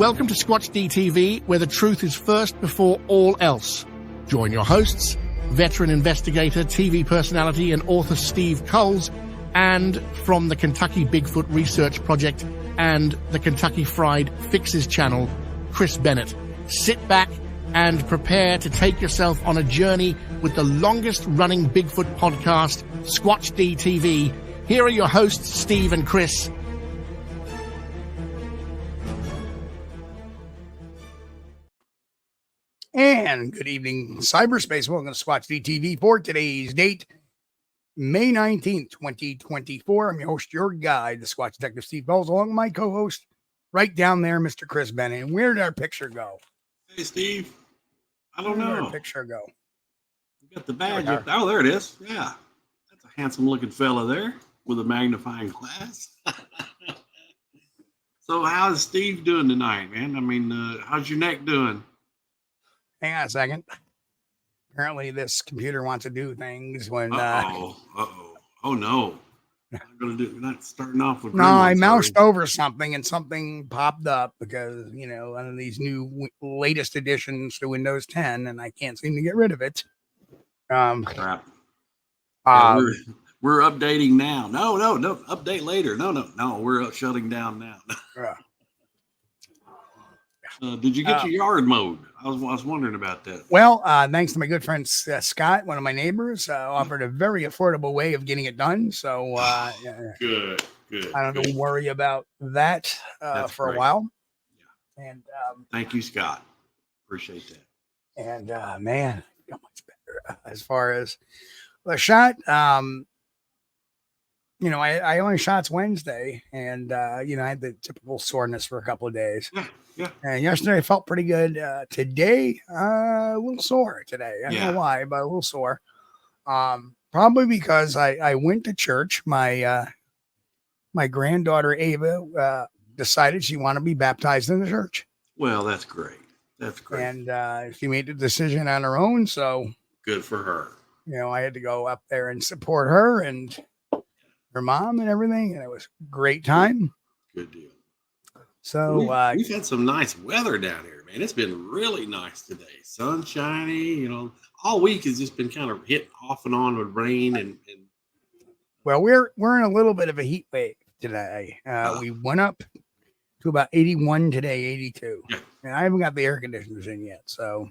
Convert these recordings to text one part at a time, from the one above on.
Welcome to Squatch-D TV, where the truth is first before all else. Join your hosts, veteran investigator, TV personality, and author Steve Kulls, and from the Kentucky Bigfoot Research Project and the Kentucky Fried Fixes channel, Chris Bennett. Sit back and prepare to take yourself on a journey with the longest-running Bigfoot podcast, Squatch-D TV. Here are your hosts, Steve and Chris. And good evening, cyberspace. Welcome to Squatch-D TV for today's date, May 19th, 2024. I'm your host, your guide, the Squatch Detective Steve Kulls, along with my co-host right down there, Mr. Chris Bennett. And where did our picture go? Hey, Steve. I don't know. Where did our picture go? You got the badge up. Oh, there it is. Yeah. That's a handsome looking fella there with a magnifying glass. So how's Steve doing tonight, man? I mean, how's your neck doing? Hang on a second. Apparently this computer wants to do things when Oh no. We're not starting off with no, I moused over something and something popped up because, you know, one of these new latest additions to Windows 10 and I can't seem to get rid of it. Crap. Yeah, we're updating now. No, update later. No, we're shutting down now. Did you get your yard mowed? I was wondering about that. Well, thanks to my good friend Scott, one of my neighbors, offered a very affordable way of getting it done. So Good. I don't have to worry about that for great. a while. Yeah. And Thank you, Scott. Appreciate that. And man, how much better as far as the shot. You know, I only shots Wednesday, and you know, I had the typical soreness for a couple of days. Yeah. And yesterday I felt pretty good. Today, a little sore today. I don't know why, but a little sore. Probably because I went to church. My my granddaughter Ava decided she wanted to be baptized in the church. Well, that's great. That's great. And she made the decision on her own. So good for her. You know, I had to go up there and support her and her mom and everything, and it was a great time. Good deal. So we've had some nice weather down here, man. It's been really nice today. Sunshiny, you know, all week has just been kind of hit off and on with rain and well, we're in a little bit of a heat wave today. We went up to about 81 today, 82. Yeah. And I haven't got the air conditioners in yet, so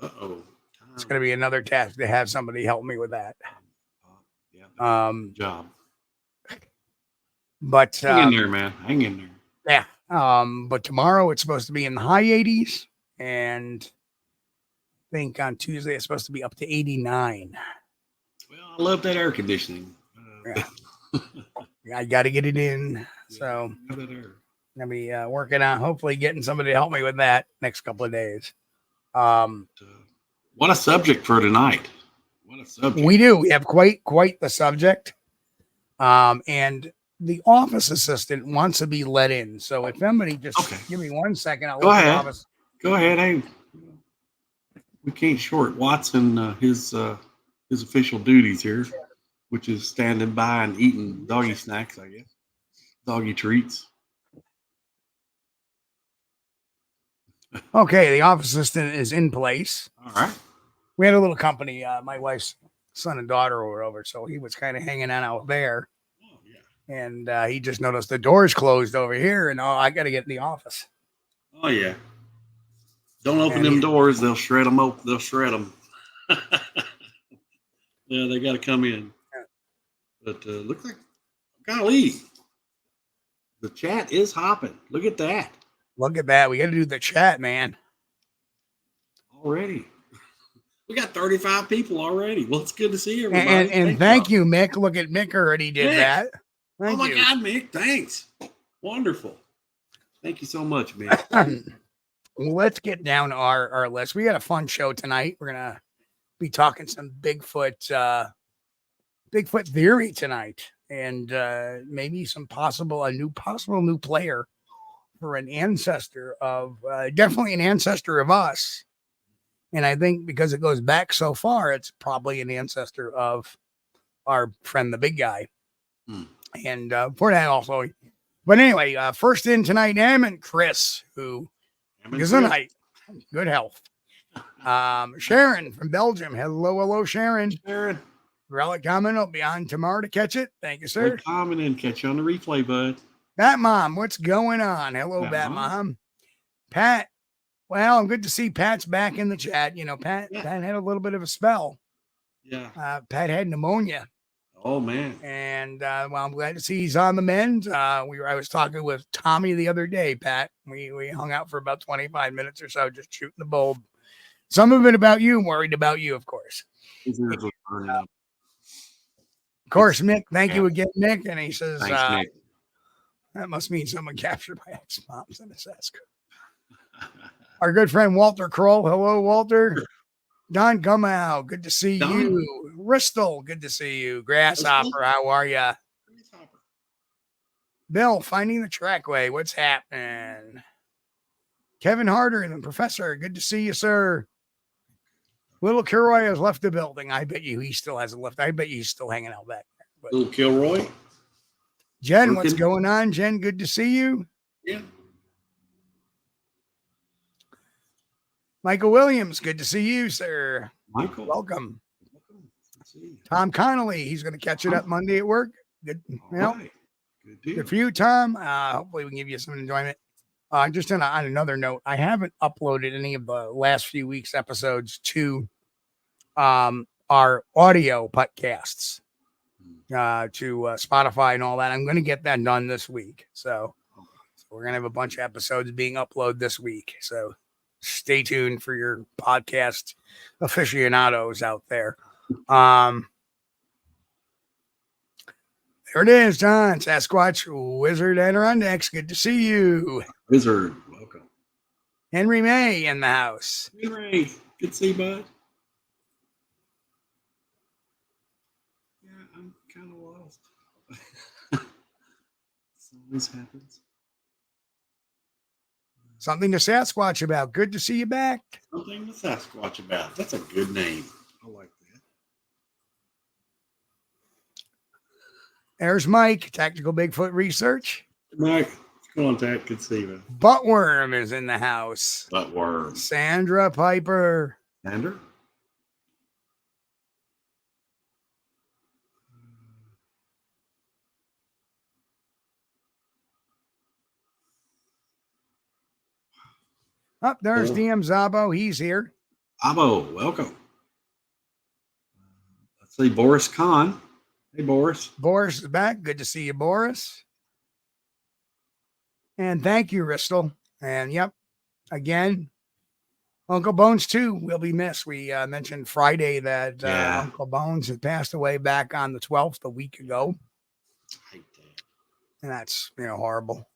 it's going to be another task to have somebody help me with that. Job. But hang in there, man. Hang in there. Yeah. But tomorrow it's supposed to be in the high 80s, and I think on Tuesday it's supposed to be up to 89. Well, I love that air conditioning. I got to get it in. So I'll be working on hopefully getting somebody to help me with that next couple of days. What a subject for tonight. What a subject. We do. We have quite the subject. And the office assistant wants to be let in. So if somebody just give me 1 second, I'll go ahead. Office. Go ahead. Hey, we can't short Watson his official duties here, which is standing by and eating doggy snacks, I guess. Doggy treats. Okay, the office assistant is in place. All right. We had a little company. My wife's son and daughter were over, so he was kind of hanging out there. Oh, yeah. And he just noticed the door's closed over here, and I got to get in the office. Oh yeah. Don't open them doors; they'll shred them open. They'll shred them. Yeah, they got to come in. Yeah. But look like, golly, the chat is hopping. Look at that. Look at that. We got to do the chat, man. Already. We got 35 people already. Well, it's good to see everybody. And thank you, Mick. Look at Mick already did that. Thank you. God, Mick. Thanks. Wonderful. Thank you so much, Mick. Well, let's get down to our list. We got a fun show tonight. We're going to be talking some Bigfoot theory tonight, and maybe some possible new player for an ancestor of definitely an ancestor of us. And I think because it goes back so far, it's probably an ancestor of our friend, the big guy. And for that, also, But anyway, first in tonight, Em and Chris, who is a night. Good health. Sharon from Belgium. Hello, Sharon. Sharon. Relic comment will be on tomorrow to catch it. Thank you, sir. Comment and catch you on the replay, bud. Bat Mom, what's going on? Hello, Bat Mom. Pat. Well, good to see Pat's back in the chat. You know, Pat had a little bit of a spell. Yeah. Pat had pneumonia. Oh, man. And well, I'm glad to see he's on the mend. I was talking with Tommy the other day, Pat. We hung out for about 25 minutes or so, just shooting the bulb. Some of it about you, worried about you, of course. Of course, Mick. Thank you again, Mick. And he says, thanks, Mick. That must mean someone captured my ex-moms in a Sasquatch. Our good friend Walter Kroll. Hello, Walter. Don Gumow, good to see you. Bristol, good to see you. Grasshopper, how are you? Bill, finding the trackway. What's happening? Kevin Harder, the professor, good to see you, sir. Little Kilroy has left the building. I bet you he still hasn't left. I bet you he's still hanging out back there. But Little Kilroy. Jen, what's going on? Jen, good to see you. Yeah. Michael Williams, good to see you, sir. Michael, welcome. Tom Connolly, he's going to catch it up Monday at work. Good, right. Good for you, Tom. Hopefully, we can give you some enjoyment. Just on another note, I haven't uploaded any of the last few weeks' episodes to our audio podcasts to Spotify and all that. I'm going to get that done this week. So we're going to have a bunch of episodes being uploaded this week. So stay tuned for your podcast aficionados out there. There it is, John. Sasquatch Wizard Adirondacks. Good to see you. Wizard, welcome. Henry May in the house. Henry, good to see you, bud. Yeah, I'm kind of lost. This always happens. Something to Sasquatch about. Good to see you back. Something to Sasquatch about. That's a good name. I like that. There's Mike, Tactical Bigfoot Research. Mike, what's going on, Tack? Good to see you. Buttworm is in the house. Buttworm. Sandra Piper. Sandra? Up there's DM Zabo. He's here. Abo, welcome. Let's see, Boris Kahn. Hey, Boris. Boris is back. Good to see you, Boris. And thank you, Ristel. And yep, again, Uncle Bones too will be missed. We mentioned Friday that Uncle Bones had passed away back on the 12th, a week ago. And that's, horrible.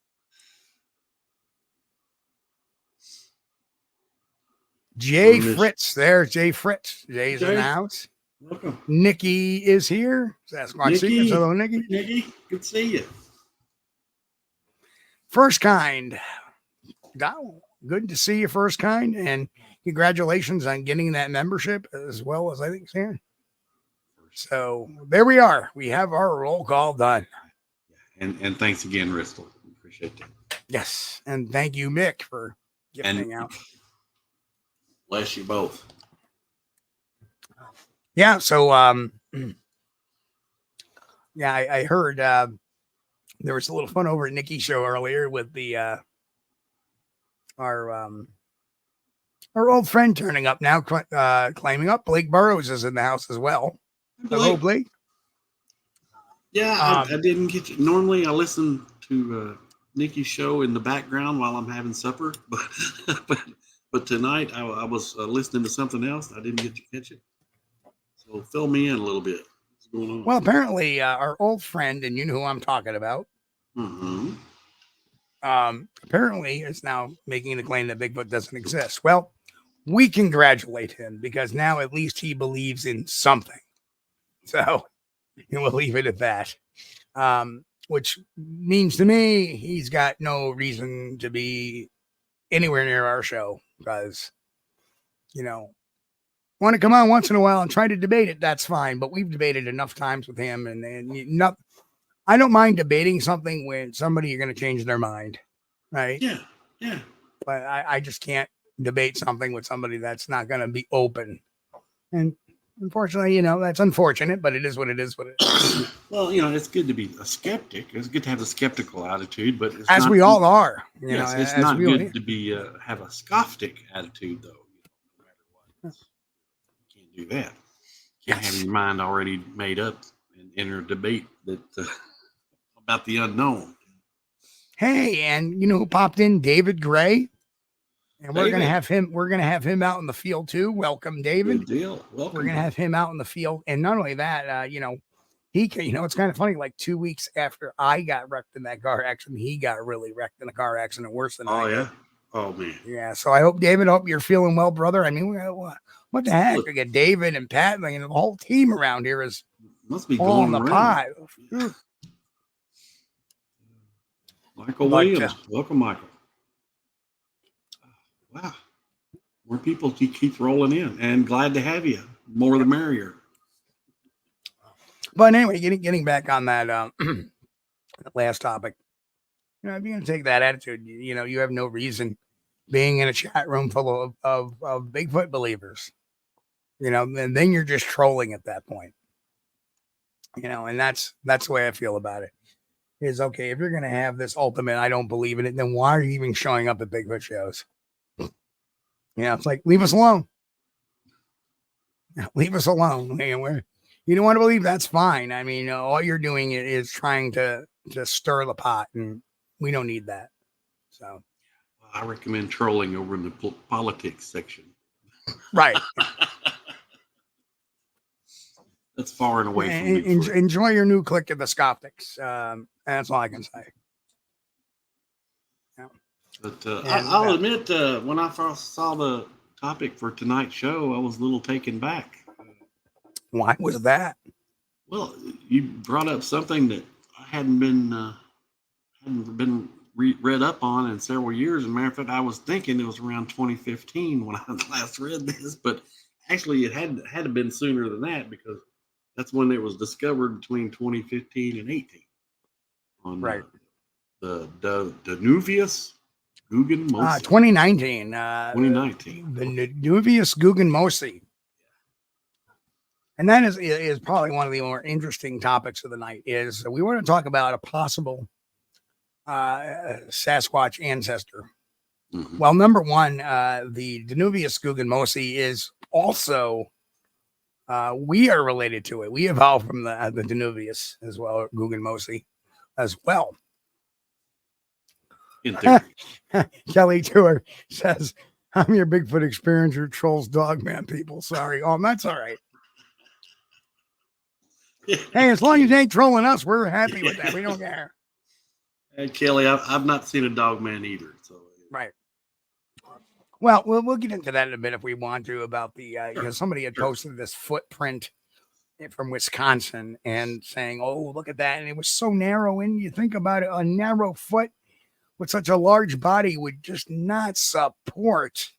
Jay Fritz. There's Jay Fritz. Jay's in the house. Welcome. Nikki is here. Sasquatch Secrets. Hello, Nikki. Nikki, good to see you. First Kind. Good to see you, First Kind. And congratulations on getting that membership as well as I think Sam. So there we are. We have our roll call done. And thanks again, Ristel. Appreciate that. Yes. And thank you, Mick, for gifting out. Bless you both. Yeah, so I heard there was a little fun over at Nikki's show earlier with the our old friend turning up now, claiming up. Blake Burrows is in the house as well. Hello, Blake. Yeah, I didn't get you. Normally, I listen to Nikki's show in the background while I'm having supper, but tonight I was listening to something else. I didn't get to catch it. So fill me in a little bit. What's going on? Well, apparently our old friend, and you know who I'm talking about, apparently is now making the claim that Bigfoot doesn't exist. Well, we congratulate him because now at least he believes in something. So we'll leave it at that. Which means to me, he's got no reason to be anywhere near our show because, want to come on once in a while and try to debate it, that's fine. But we've debated enough times with him, and I don't mind debating something when somebody you're going to change their mind, right? Yeah, yeah. But I just can't debate something with somebody that's not going to be open. And unfortunately, that's unfortunate, but it is what it is. Well, it's good to be a skeptic. It's good to have a skeptical attitude, but it's as not, we all are. Yes, it's not good to be have a scofftic attitude, though. No matter what, you can't do that. You can't have your mind already made up and enter a debate that about the unknown. Hey, and you know who popped in? David Gray. And we're David. gonna have him. We're gonna have him out in the field too. Welcome, David. Good deal. Welcome. We're gonna have him out in the field, and not only that, he can. It's kind of funny. Like 2 weeks after I got wrecked in that car accident, he got really wrecked in a car accident, worse than I did. Yeah. Oh man. Yeah. So I hope, David, you're feeling well, brother. I mean, what the heck? We got David and Pat, and the whole team around here is must be all going in the around. pot. Yeah. Michael Williams. Welcome, Michael. Wow. More people keep rolling in, and glad to have you. More the merrier. But anyway, getting back on that last topic, if you're going to take that attitude, you have no reason being in a chat room full of Bigfoot believers, and then you're just trolling at that point, and that's the way I feel about it. Is okay, if you're going to have this ultimate, I don't believe in it, then why are you even showing up at Bigfoot shows? It's like, leave us alone. Leave us alone. You don't want to believe, that's fine. I mean, all you're doing is trying to stir the pot, and we don't need that. So I recommend trolling over in the politics section. Right. That's far and away from me. Enjoy your new click of the SKEPTICs. That's all I can say. Yeah. But I'll admit, when I first saw the topic for tonight's show, I was a little taken back. Why was that? Well, you brought up something that I hadn't been read up on in several years. As a matter of fact, I was thinking it was around 2015 when I last read this, but actually it had to have been sooner than that, because that's when it was discovered, between 2015 and 18. On right. The Danuvius guggenmosi. 2019. 2019. The Danuvius guggenmosi. And that is probably one of the more interesting topics of the night. Is we want to talk about a possible Sasquatch ancestor. Mm-hmm. Well, number one, the Danuvius guggenmosi is also, we are related to it. We evolved from the Danuvius as well, guggenmosi as well. In theory. Kelly Tour says, I'm your Bigfoot experiencer, trolls dogman people. Sorry. Oh, that's all right. Hey, as long as you ain't trolling us, we're happy with that. We don't care. Hey, Kelly, I've not seen a dog man either. So right. Well, we'll get into that in a bit if we want to, about the somebody had posted this footprint from Wisconsin and saying, "Oh, look at that!" And it was so narrow. And you think about it, a narrow foot with such a large body would just not support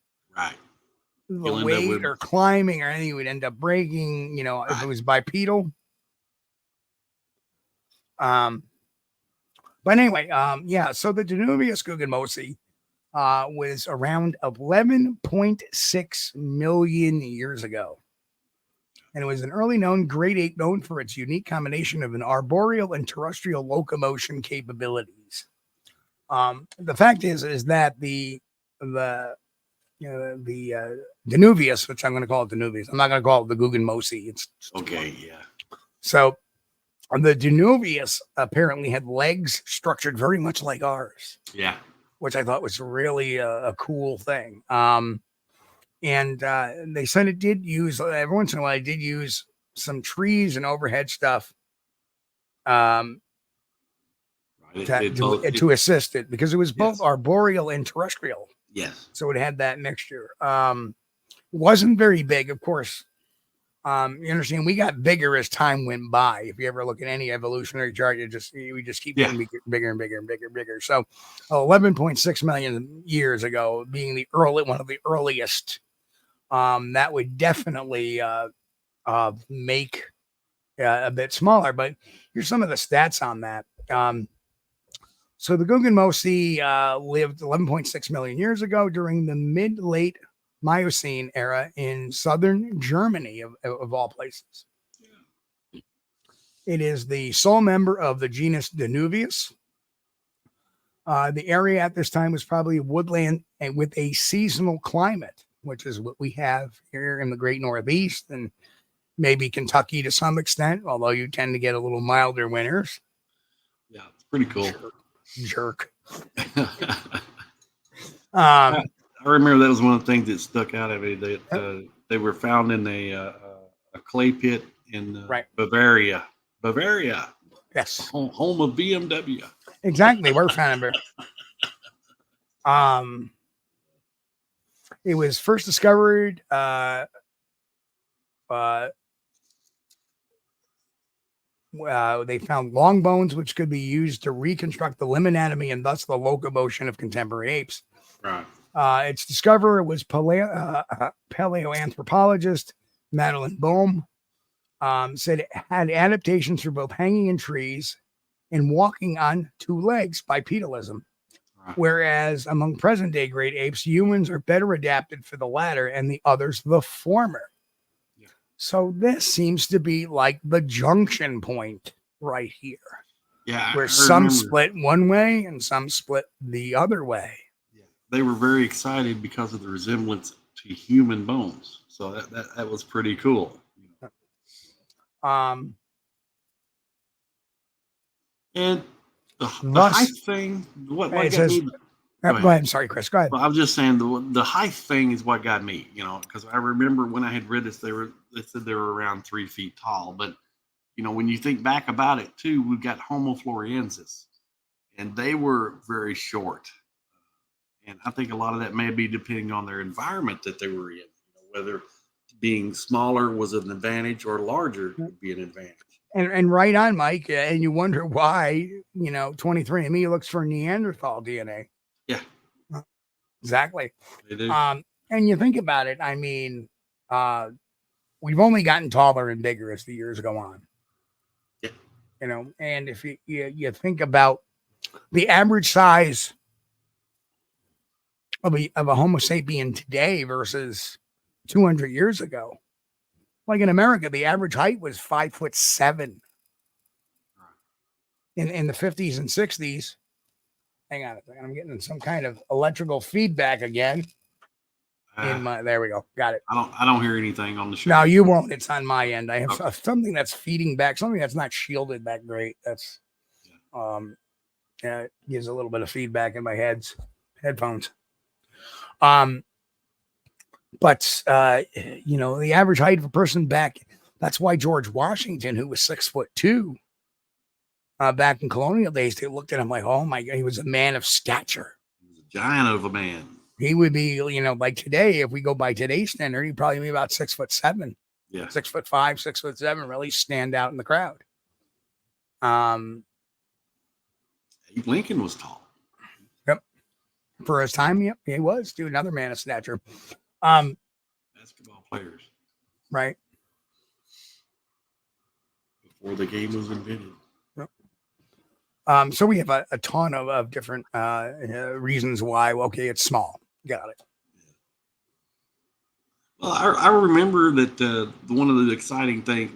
the weight or climbing or anything. You would end up breaking. If it was bipedal. But anyway, so the Danuvius guggenmosi was around 11.6 million years ago. And it was an early known great ape known for its unique combination of an arboreal and terrestrial locomotion capabilities. The fact is that the Danuvius, which I'm going to call it Danuvius, I'm not going to call it the guggenmosi. It's okay, yeah. So the Danuvius apparently had legs structured very much like ours. Yeah. Which I thought was really a cool thing. And they said it did use, every once in a while, it did use some trees and overhead stuff to assist it, because it was both arboreal and terrestrial. Yes. So it had that mixture. Wasn't very big, of course. You understand, we got bigger as time went by. If you ever look at any evolutionary chart, we just keep getting bigger and bigger and bigger and bigger. So 11.6 million years ago, being one of the earliest, that would definitely make a bit smaller. But here's some of the stats on that. So the guggenmosi lived 11.6 million years ago during the mid-late Miocene era in southern Germany, of all places. It is the sole member of the genus Danuvius. The area at this time was probably woodland and with a seasonal climate, which is what we have here in the Great Northeast and maybe Kentucky to some extent, although you tend to get a little milder winters. Yeah, it's pretty cool. Jerk. I remember that was one of the things that stuck out at me. That they were found in a clay pit in Bavaria. Bavaria. Yes. Home of BMW. Exactly. We're found in it was first discovered they found long bones which could be used to reconstruct the limb anatomy and thus the locomotion of contemporary apes. Right. Its discoverer was paleoanthropologist Madeline Bohm. Said it had adaptations for both hanging in trees and walking on two legs, bipedalism. Right. Whereas among present-day great apes, humans are better adapted for the latter and the others the former. Yeah. So this seems to be like the junction point right here. Yeah, where some split one way and some split the other way. Yeah. They were very excited because of the resemblance to human bones. So that was pretty cool. And the height thing, what got me? Go ahead. Sorry, Chris. Go ahead. Well, I was just saying the height thing is what got me, because I remember when I had read this, they said they were around 3 feet tall. But, when you think back about it too, we've got Homo floresiensis, and they were very short. And I think a lot of that may be depending on their environment that they were in, whether being smaller was an advantage or larger would be an advantage. And right on, Mike. And you wonder why, 23andMe looks for Neanderthal DNA. Yeah. Exactly. They do. And you think about it, I mean, we've only gotten taller and bigger as the years go on. Yeah. And if you think about the average size of a Homo sapien today versus 200 years ago, like in America, the average height was 5'7". In the 50s and 60s. Hang on a second. I'm getting some kind of electrical feedback again. There we go. Got it. I don't hear anything on the show. No, you won't. It's on my end. I have something that's feeding back, something that's not shielded that great. That's it gives a little bit of feedback in my headphones. But the average height of a person back, that's why George Washington, who was 6'2", back in colonial days, they looked at him like, oh my God, he was a man of stature. He was a giant of a man. He would be, like today, if we go by today's standard, he'd probably be about 6'7". Yeah. 6'5", 6'7", really stand out in the crowd. Lincoln was tall. Yep. For his time, yep, he was, dude, another man of stature. Basketball players. Right. Before the game was invented. Yep. So we have a ton of different reasons why, it's small. Got it. Well, I remember that one of the exciting things,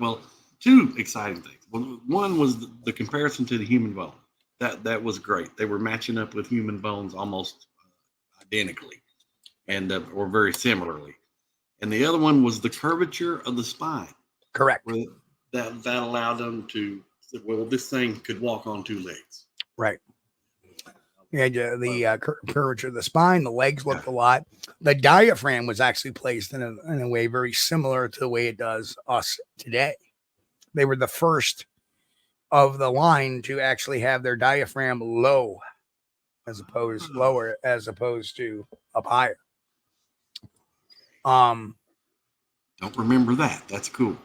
two exciting things. One was the comparison to the human bone. That was great. They were matching up with human bones almost identically and or very similarly. And the other one was the curvature of the spine. Correct. That allowed them to, this thing could walk on two legs. Right. Yeah, the curvature of the spine, the legs looked a lot. The diaphragm was actually placed in a way very similar to the way it does us today. They were the first of the line to actually have their diaphragm lower as opposed to up higher. Don't remember that. That's cool.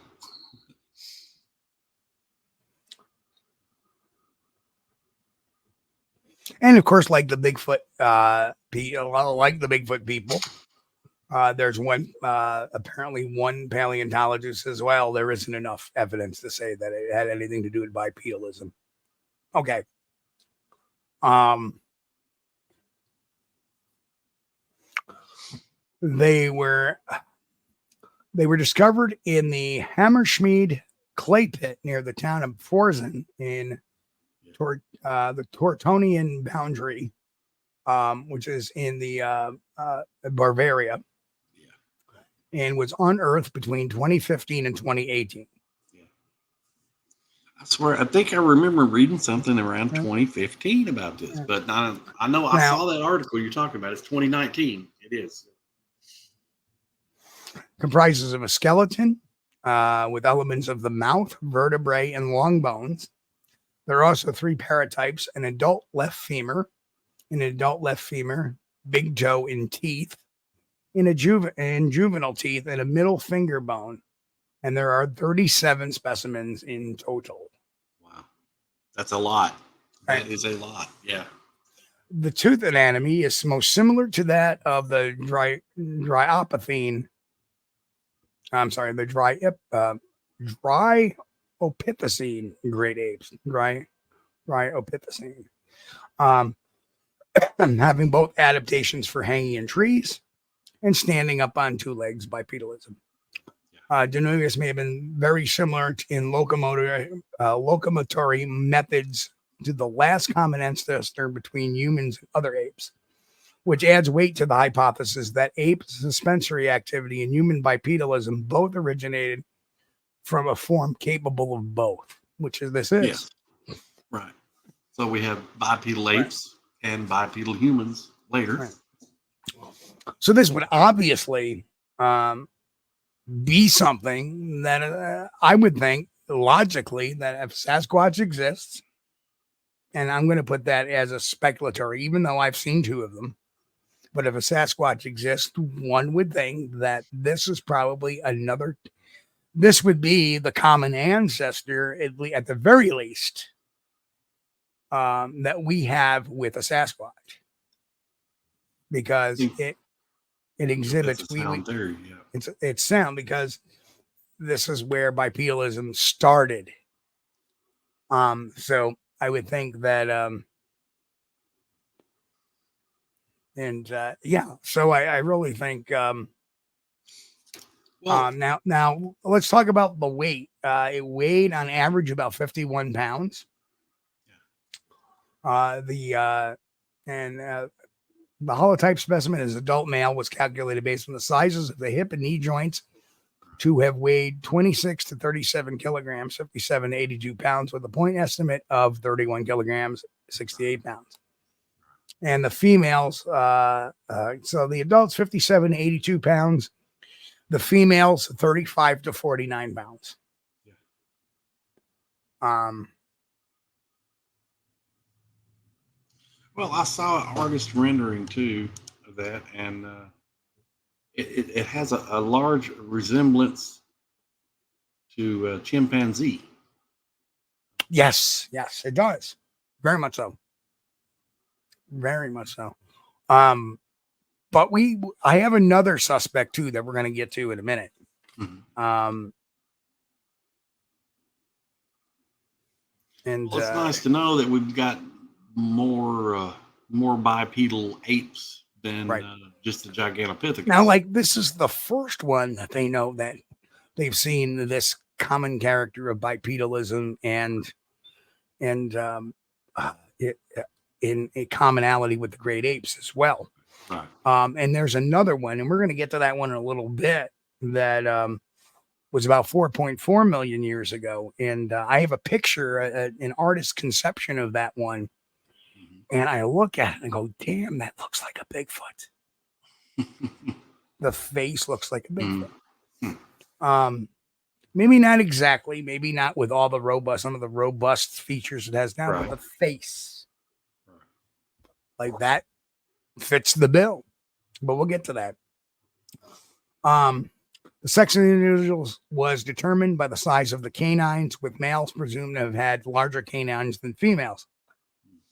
And of course, like the Bigfoot, people, There's one, apparently one paleontologist says, well, there isn't enough evidence to say that it had anything to do with bipedalism. Okay. They were discovered in the Hammerschmied clay pit near the town of Forzen in the Tortonian boundary, which is in the Bavaria, and was unearthed between 2015 and 2018. I swear, I think I remember reading something around 2015 about this, but I know I saw that article you're talking about. It's 2019. It is. Comprises of a skeleton with elements of the mouth, vertebrae, and long bones. There are also 3 paratypes: an adult left femur, big toe and teeth, juvenile teeth, and a middle finger bone. And there are 37 specimens in total. Wow. That's a lot. That is a lot. Yeah. The tooth anatomy is most similar to that of the Dryopithecine. I'm sorry, the Dryopithecine great apes. Dryopithecine. Having both adaptations for hanging in trees and standing up on 2 legs, bipedalism. Danuvius may have been very similar in locomotory methods to the last common ancestor between humans and other apes, which adds weight to the hypothesis that ape suspensory activity and human bipedalism both originated from a form capable of both, which is this is. Yes. Right. So we have bipedal apes and bipedal humans later. Right. So this would obviously be something that I would think logically that if Sasquatch exists, and I'm going to put that as a speculatory, even though I've seen 2 of them, but if a Sasquatch exists, one would think that this is probably this would be the common ancestor, at the very least, that we have with a Sasquatch, because it exhibits it's sound, because this is where bipedalism started. So I would think that so I really think now let's talk about the weight. It weighed on average about 51 pounds. The holotype specimen as adult male was calculated based on the sizes of the hip and knee joints to have weighed 26 to 37 kilograms, 57 to 82 pounds, with a point estimate of 31 kilograms, 68 pounds. And the females, so the adults 57 to 82 pounds, the females 35 to 49 pounds. Well, I saw an artist rendering too of that, and it has a large resemblance to chimpanzee. Yes, it does. Very much so. Very much so. But I have another suspect too that we're going to get to in a minute. Mm-hmm. And it's nice to know that we've got more bipedal apes than just the Gigantopithecus. Now, like, this is the first one that they know that they've seen this common character of bipedalism and in a commonality with the great apes as well. Right. And there's another one, and we're going to get to that one in a little bit, that was about 4.4 million years ago. And I have a picture, an artist's conception of that one. And I look at it and go, damn, that looks like a Bigfoot. The face looks like a Bigfoot. Maybe not exactly, maybe not with all the some of the robust features it has now, but the face, like that, fits the bill. But we'll get to that. The sex of the individuals was determined by the size of the canines, with males presumed to have had larger canines than females.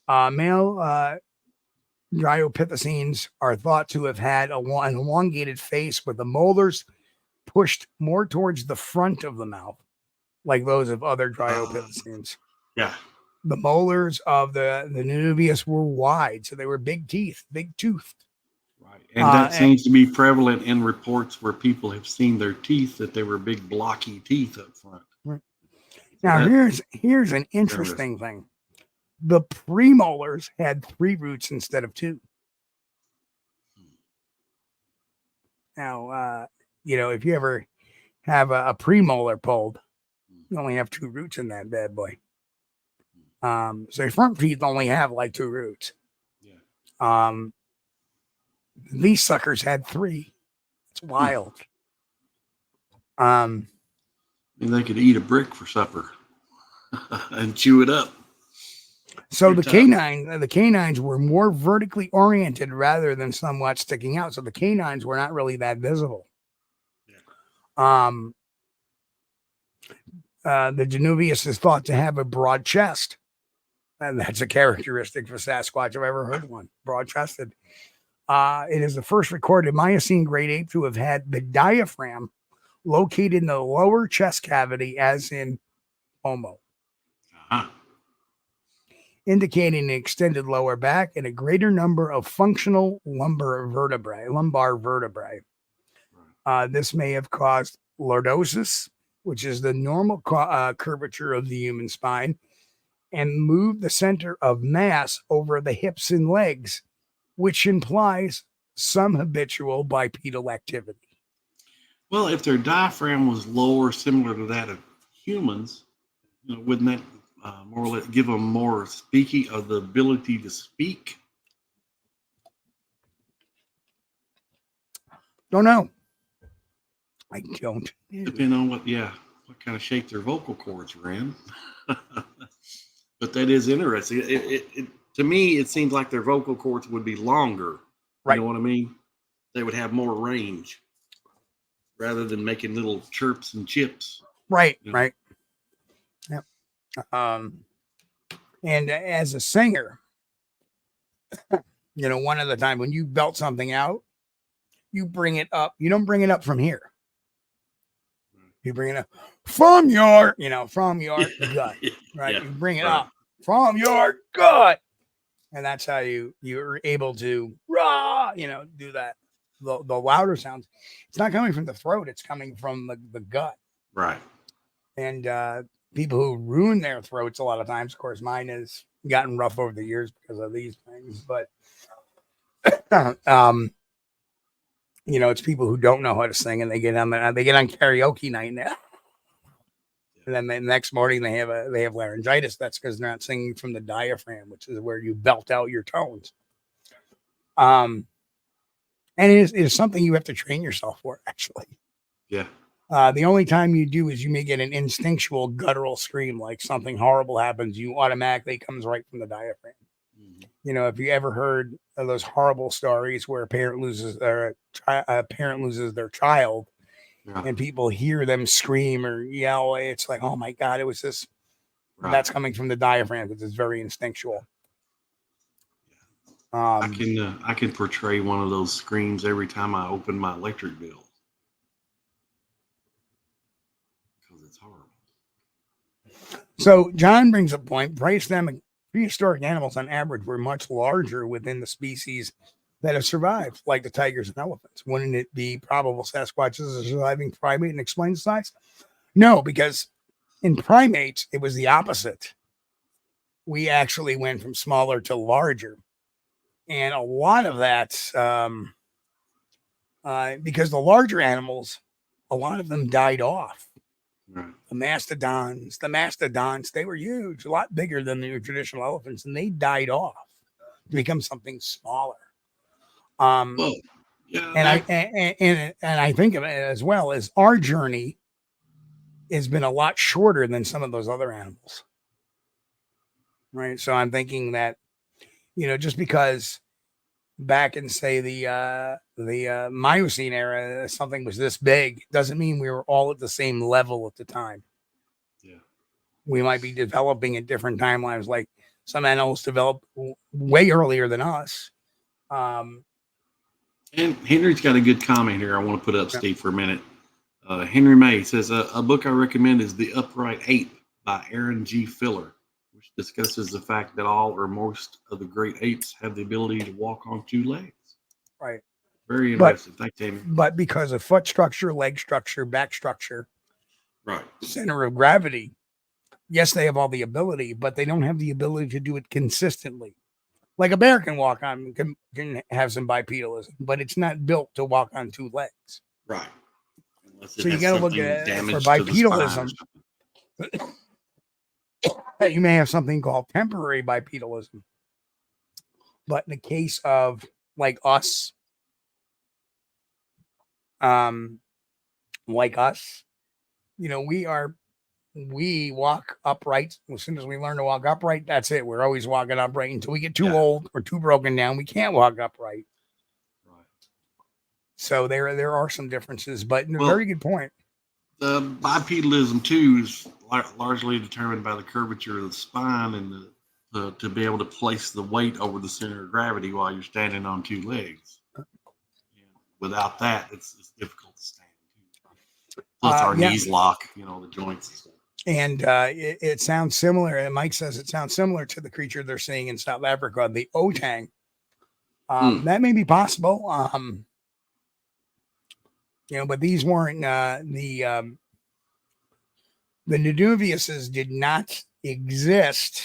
Male Dryopithecines are thought to have had an elongated face with the molars pushed more towards the front of the mouth, like those of other Dryopithecines. Yeah. The molars of the Danuvius were wide, so they were big teeth, big toothed. Right. And that seems to be prevalent in reports where people have seen their teeth, that they were big blocky teeth up front. Right. Now, here's an interesting thing. The premolars had 3 roots instead of 2. Now, if you ever have a premolar pulled, you only have 2 roots in that bad boy. So your front teeth only have like 2 roots. Yeah. These suckers had 3. It's wild. And they could eat a brick for supper and chew it up. So the canines were more vertically oriented rather than somewhat sticking out. So the canines were not really that visible. Yeah. The Danuvius is thought to have a broad chest. And that's a characteristic for Sasquatch. I've ever heard one. Broad-chested. It is the first recorded Miocene great ape to have had the diaphragm located in the lower chest cavity, as in Homo. Uh-huh. Indicating an extended lower back and a greater number of functional lumbar vertebrae. This may have caused lordosis, which is the normal curvature of the human spine, and moved the center of mass over the hips and legs, which implies some habitual bipedal activity. Well, if their diaphragm was lower, similar to that of humans, wouldn't that more or less give them more speaking of the ability to speak? Don't know. I don't. Depending on what kind of shape their vocal cords were in. But that is interesting. It to me, it seems like their vocal cords would be longer. Right. You know what I mean? They would have more range rather than making little chirps and chips. Right, right. Yep. And as a singer, one of the time when you belt something out, you bring it up. You don't bring it up from here. You bring it up from your gut, right? Yeah, you bring it up from your gut, and that's how you're able to do that. The louder sounds. It's not coming from the throat; it's coming from the gut, right? And people who ruin their throats a lot of times. Of course, mine has gotten rough over the years because of these things, but it's people who don't know how to sing, and they get on karaoke night now. And then the next morning they have laryngitis. That's because they're not singing from the diaphragm, which is where you belt out your tones. And it is something you have to train yourself for, actually. Yeah. The only time you do is you may get an instinctual guttural scream, like something horrible happens. You automatically comes right from the diaphragm. Mm-hmm. If you ever heard of those horrible stories where a parent loses their child, and people hear them scream or yell, it's like, oh my God, it was this. Right. That's coming from the diaphragm because it's very instinctual. I can portray one of those screams every time I open my electric bill because it's horrible. So John brings a point. Prehistoric animals on average were much larger within the species that have survived, like the tigers and elephants. Wouldn't it be probable Sasquatch is a surviving primate and explain the size? No, because in primates, it was the opposite. We actually went from smaller to larger. And a lot of that, because the larger animals, a lot of them died off. Right. The mastodons, they were huge, a lot bigger than the traditional elephants, and they died off to become something smaller. And I think of it as well as our journey has been a lot shorter than some of those other animals. Right. So I'm thinking that, just because back in, say, the Miocene era, something was this big, doesn't mean we were all at the same level at the time. Yeah. We might be developing at different timelines. Like some animals developed way earlier than us. And Henry's got a good comment here. I want to put up, Steve, for a minute. Henry May says, a book I recommend is The Upright Ape by Aaron G. Filler, which discusses the fact that all or most of the great apes have the ability to walk on two legs. Right. Very interesting. Thanks, Amy. But because of foot structure, leg structure, back structure, right, center of gravity, yes, they have all the ability, but they don't have the ability to do it consistently. Like a bear can walk on, can have some bipedalism, but it's not built to walk on two legs. Right. So you got to look at for bipedalism. You may have something called temporary bipedalism. But in the case of like us, we walk upright. As soon as we learn to walk upright, that's it. We're always walking upright until we get too old or too broken down. We can't walk upright. Right. So there are some differences, but a very good point. The bipedalism too is largely determined by the curvature of the spine and to be able to place the weight over the center of gravity while you're standing on two legs. And without that, it's difficult to stand. Plus our knees lock, the joints and stuff. And it sounds similar. And Mike says it sounds similar to the creature they're seeing in South Africa, the Otang. That may be possible. But these weren't the Danuviuses did not exist.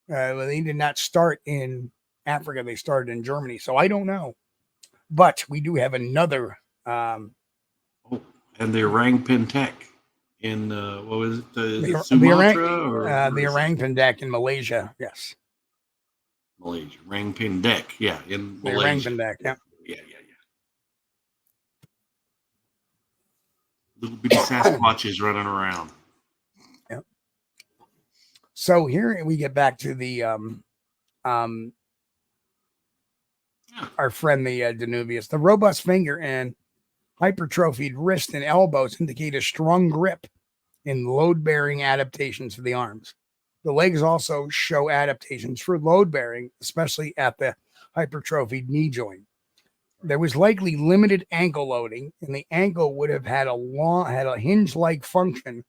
They did not start in Africa. They started in Germany. So I don't know. But we do have another. And the Orang Pendek in what was it? The Sumatra the Orang Pendek in Malaysia. Yes. Malaysia. Orang Pendek. Yeah. In Malaysia. Orang Pendek. Yeah. Yeah. Little bitty Sasquatches running around. Yeah. So here we get back to the our friend the Danuvius. The robust finger and hypertrophied wrist and elbows indicate a strong grip in load-bearing adaptations for the arms. The legs also show adaptations for load-bearing, especially at the hypertrophied knee joint. There was likely limited ankle loading, and the ankle would have had a hinge-like function,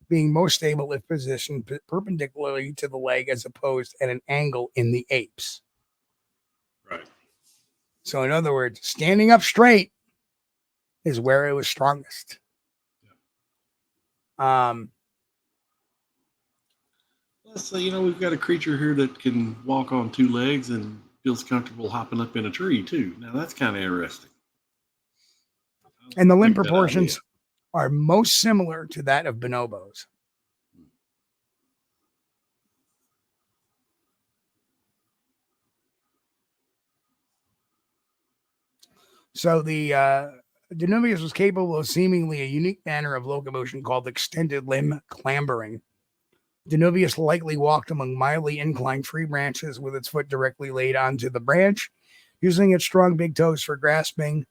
being most stable if positioned perpendicularly to the leg as opposed at an angle in the apes. Right. So in other words, standing up straight is where it was strongest. Yeah. So, we've got a creature here that can walk on two legs and feels comfortable hopping up in a tree too. Now that's kind of interesting. And the limb proportions are most similar to that of bonobos. So the Danuvius was capable of seemingly a unique manner of locomotion called extended limb clambering. Danuvius likely walked among mildly inclined tree branches with its foot directly laid onto the branch, using its strong big toes for grasping.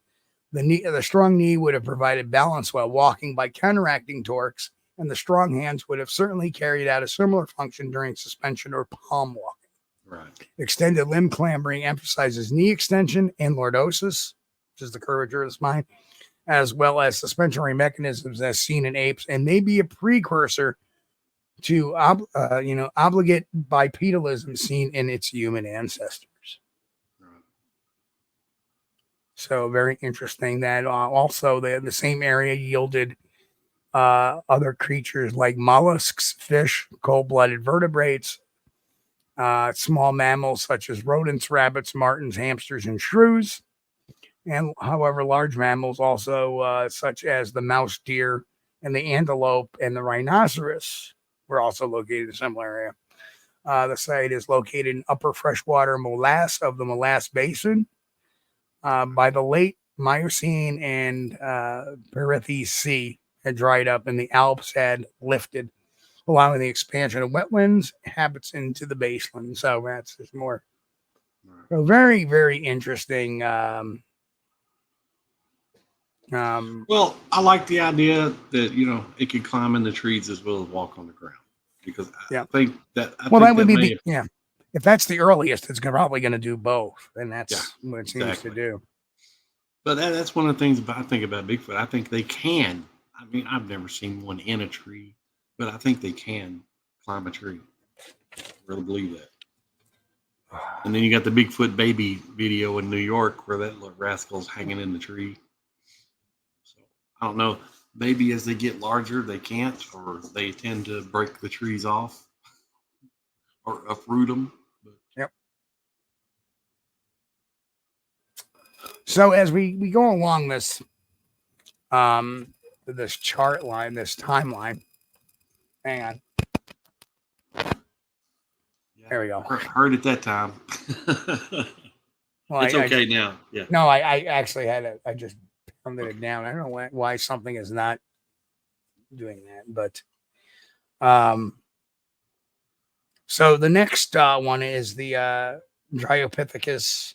The strong knee would have provided balance while walking by counteracting torques, and the strong hands would have certainly carried out a similar function during suspension or palm walking. Right. Extended limb clambering emphasizes knee extension and lordosis, which is the curvature of the spine, as well as suspensory mechanisms as seen in apes, and may be a precursor to obligate bipedalism seen in its human ancestors. So very interesting that also the same area yielded other creatures like mollusks, fish, cold-blooded vertebrates, small mammals such as rodents, rabbits, martins, hamsters, and shrews. And however, large mammals also such as the mouse, deer, and the antelope and the rhinoceros were also located in a similar area. The site is located in upper freshwater morass of the Molasse Basin. By the late Miocene and Perithese Sea had dried up and the Alps had lifted, allowing the expansion of wetlands habits into the baseline. So that's just more. So very, very interesting. Well, I like the idea that, it can climb in the trees as well as walk on the ground, because I think that. That would be if that's the earliest, it's probably going to do both, and that's what it seems to do. But that's one of the things I think about Bigfoot. I think they can. I mean, I've never seen one in a tree, but I think they can climb a tree. I really believe that. And then you got the Bigfoot baby video in New York where that little rascal's hanging in the tree. So I don't know. Maybe as they get larger, they can't, or they tend to break the trees off or uproot them. Yep. So as we go along this this chart line, this timeline, hang on. There we go. Heard it that time. Well, it's okay now. Yeah. No, I actually I just pounded it down. I don't know why something is not doing that, but so the next one is the Dryopithecus,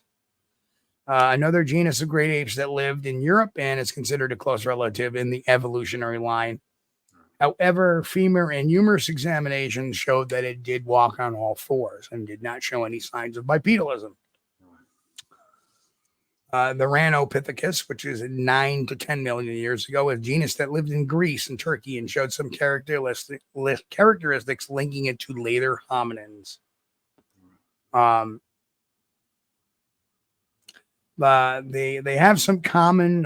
another genus of great apes that lived in Europe and is considered a close relative in the evolutionary line. However, femur and humerus examinations showed that it did walk on all fours and did not show any signs of bipedalism. The Ranopithecus, which is 9 to 10 million years ago, a genus that lived in Greece and Turkey and showed some characteristics linking it to later hominins. They have some common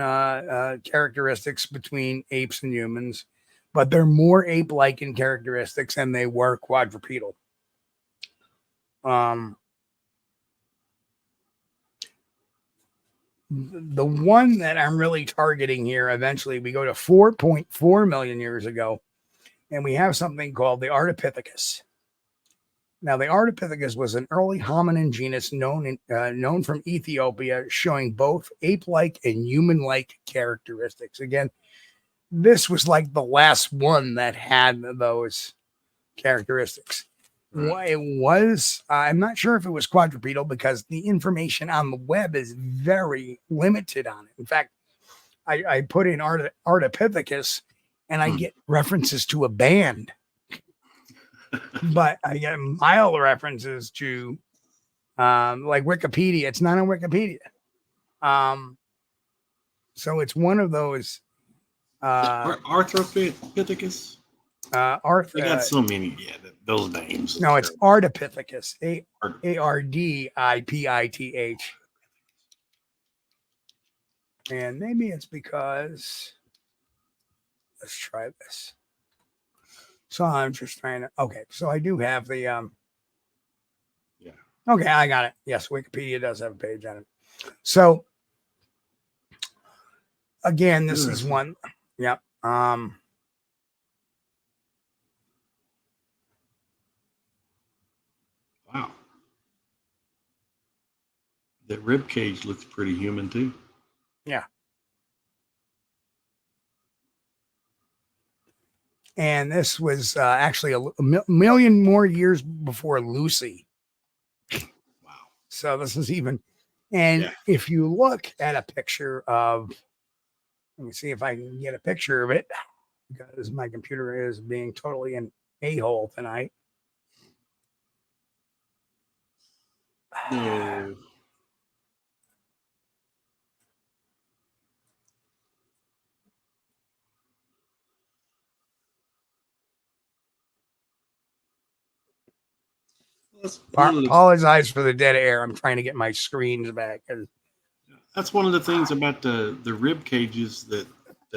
characteristics between apes and humans, but they're more ape-like in characteristics than they were quadrupedal. The one that I'm really targeting here, eventually we go to 4.4 million years ago, and we have something called the Ardipithecus. Now, the Ardipithecus was an early hominin genus known from Ethiopia, showing both ape-like and human-like characteristics. Again, this was like the last one that had those characteristics. It was, I'm not sure if it was quadrupedal because the information on the web is very limited on it. In fact, I put in Ardipithecus and I get references to a band, but I get mild references to like Wikipedia. It's not on Wikipedia. So it's one of those. Arthropithecus? They got so many, those names. No, it's Ardipithecus. Ardipith. And maybe it's because, let's try this. So I'm just trying to, okay. So I do have the, okay, I got it. Yes, Wikipedia does have a page on it. So again, this is one. Yep. Wow. The rib cage looks pretty human too. Yeah. And this was actually a million more years before Lucy. Wow. So this is even, and if you look at a picture of, let me see if I can get a picture of it because my computer is being totally an a-hole tonight. No. Apologize for the dead air. I'm trying to get my screens back. That's one of the things about the rib cages that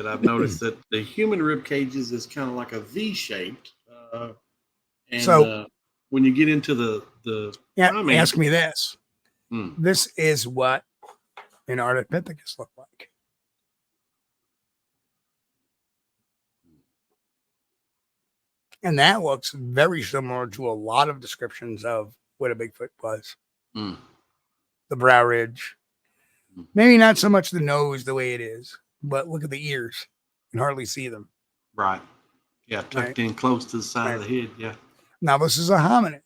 I've noticed, that the human rib cages is kind of like a V-shaped. And so when you get into the primate, ask me this. This is what an Ardipithecus looked like. And that looks very similar to a lot of descriptions of what a Bigfoot was. The brow ridge. Maybe not so much the nose the way it is, but look at the ears. You can hardly see them. Right. Yeah, tucked in close to the side of the head. Yeah. Now, this is a hominid.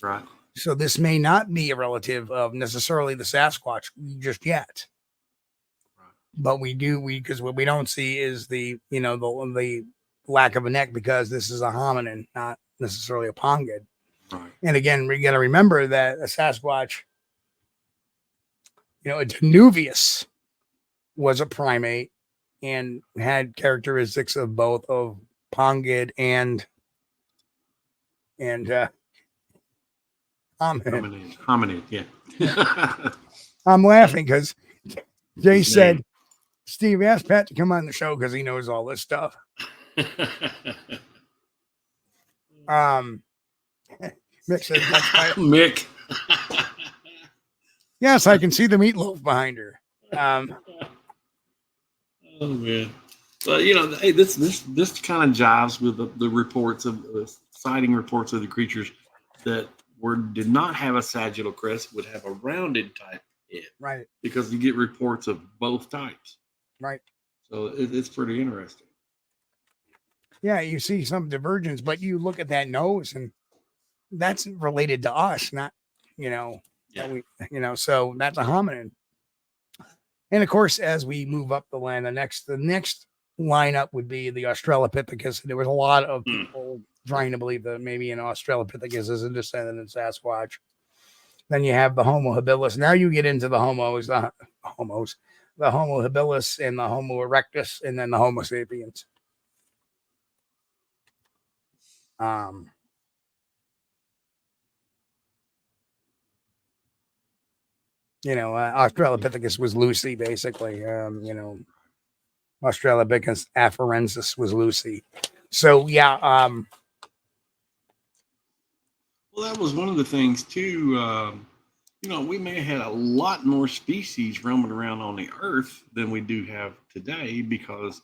Right. So this may not be a relative of necessarily the Sasquatch just yet. Right. But because what we don't see is the lack of a neck, because this is a hominin, not necessarily a pongid. Right. And again, we got to remember that a Sasquatch, a Danuvius was a primate and had characteristics of both of pongid and hominid. Hominid, yeah. I'm laughing because Jay His said, name. Steve asked Pat to come on the show because he knows all this stuff. Mick said, that's my Mick. yes, I can see the meatloaf behind her. Oh man. Well, hey, this kind of jives with the reports of sighting reports of the creatures that did not have a sagittal crest, would have a rounded type head. Right. Because you get reports of both types. Right. So it's pretty interesting. Yeah, you see some divergence, but you look at that nose, and that's related to us, not Yeah. so that's a hominid. And of course, as we move up the line, the next lineup would be the Australopithecus. There was a lot of people trying to believe that maybe an Australopithecus is a descendant of Sasquatch. Then you have the Homo habilis. Now you get into the homos, the Homo habilis and the Homo erectus, and then the Homo sapiens. Australopithecus was Lucy, basically. Australopithecus afarensis was Lucy. So, yeah. Well, that was one of the things, too. We may have had a lot more species roaming around on the Earth than we do have today because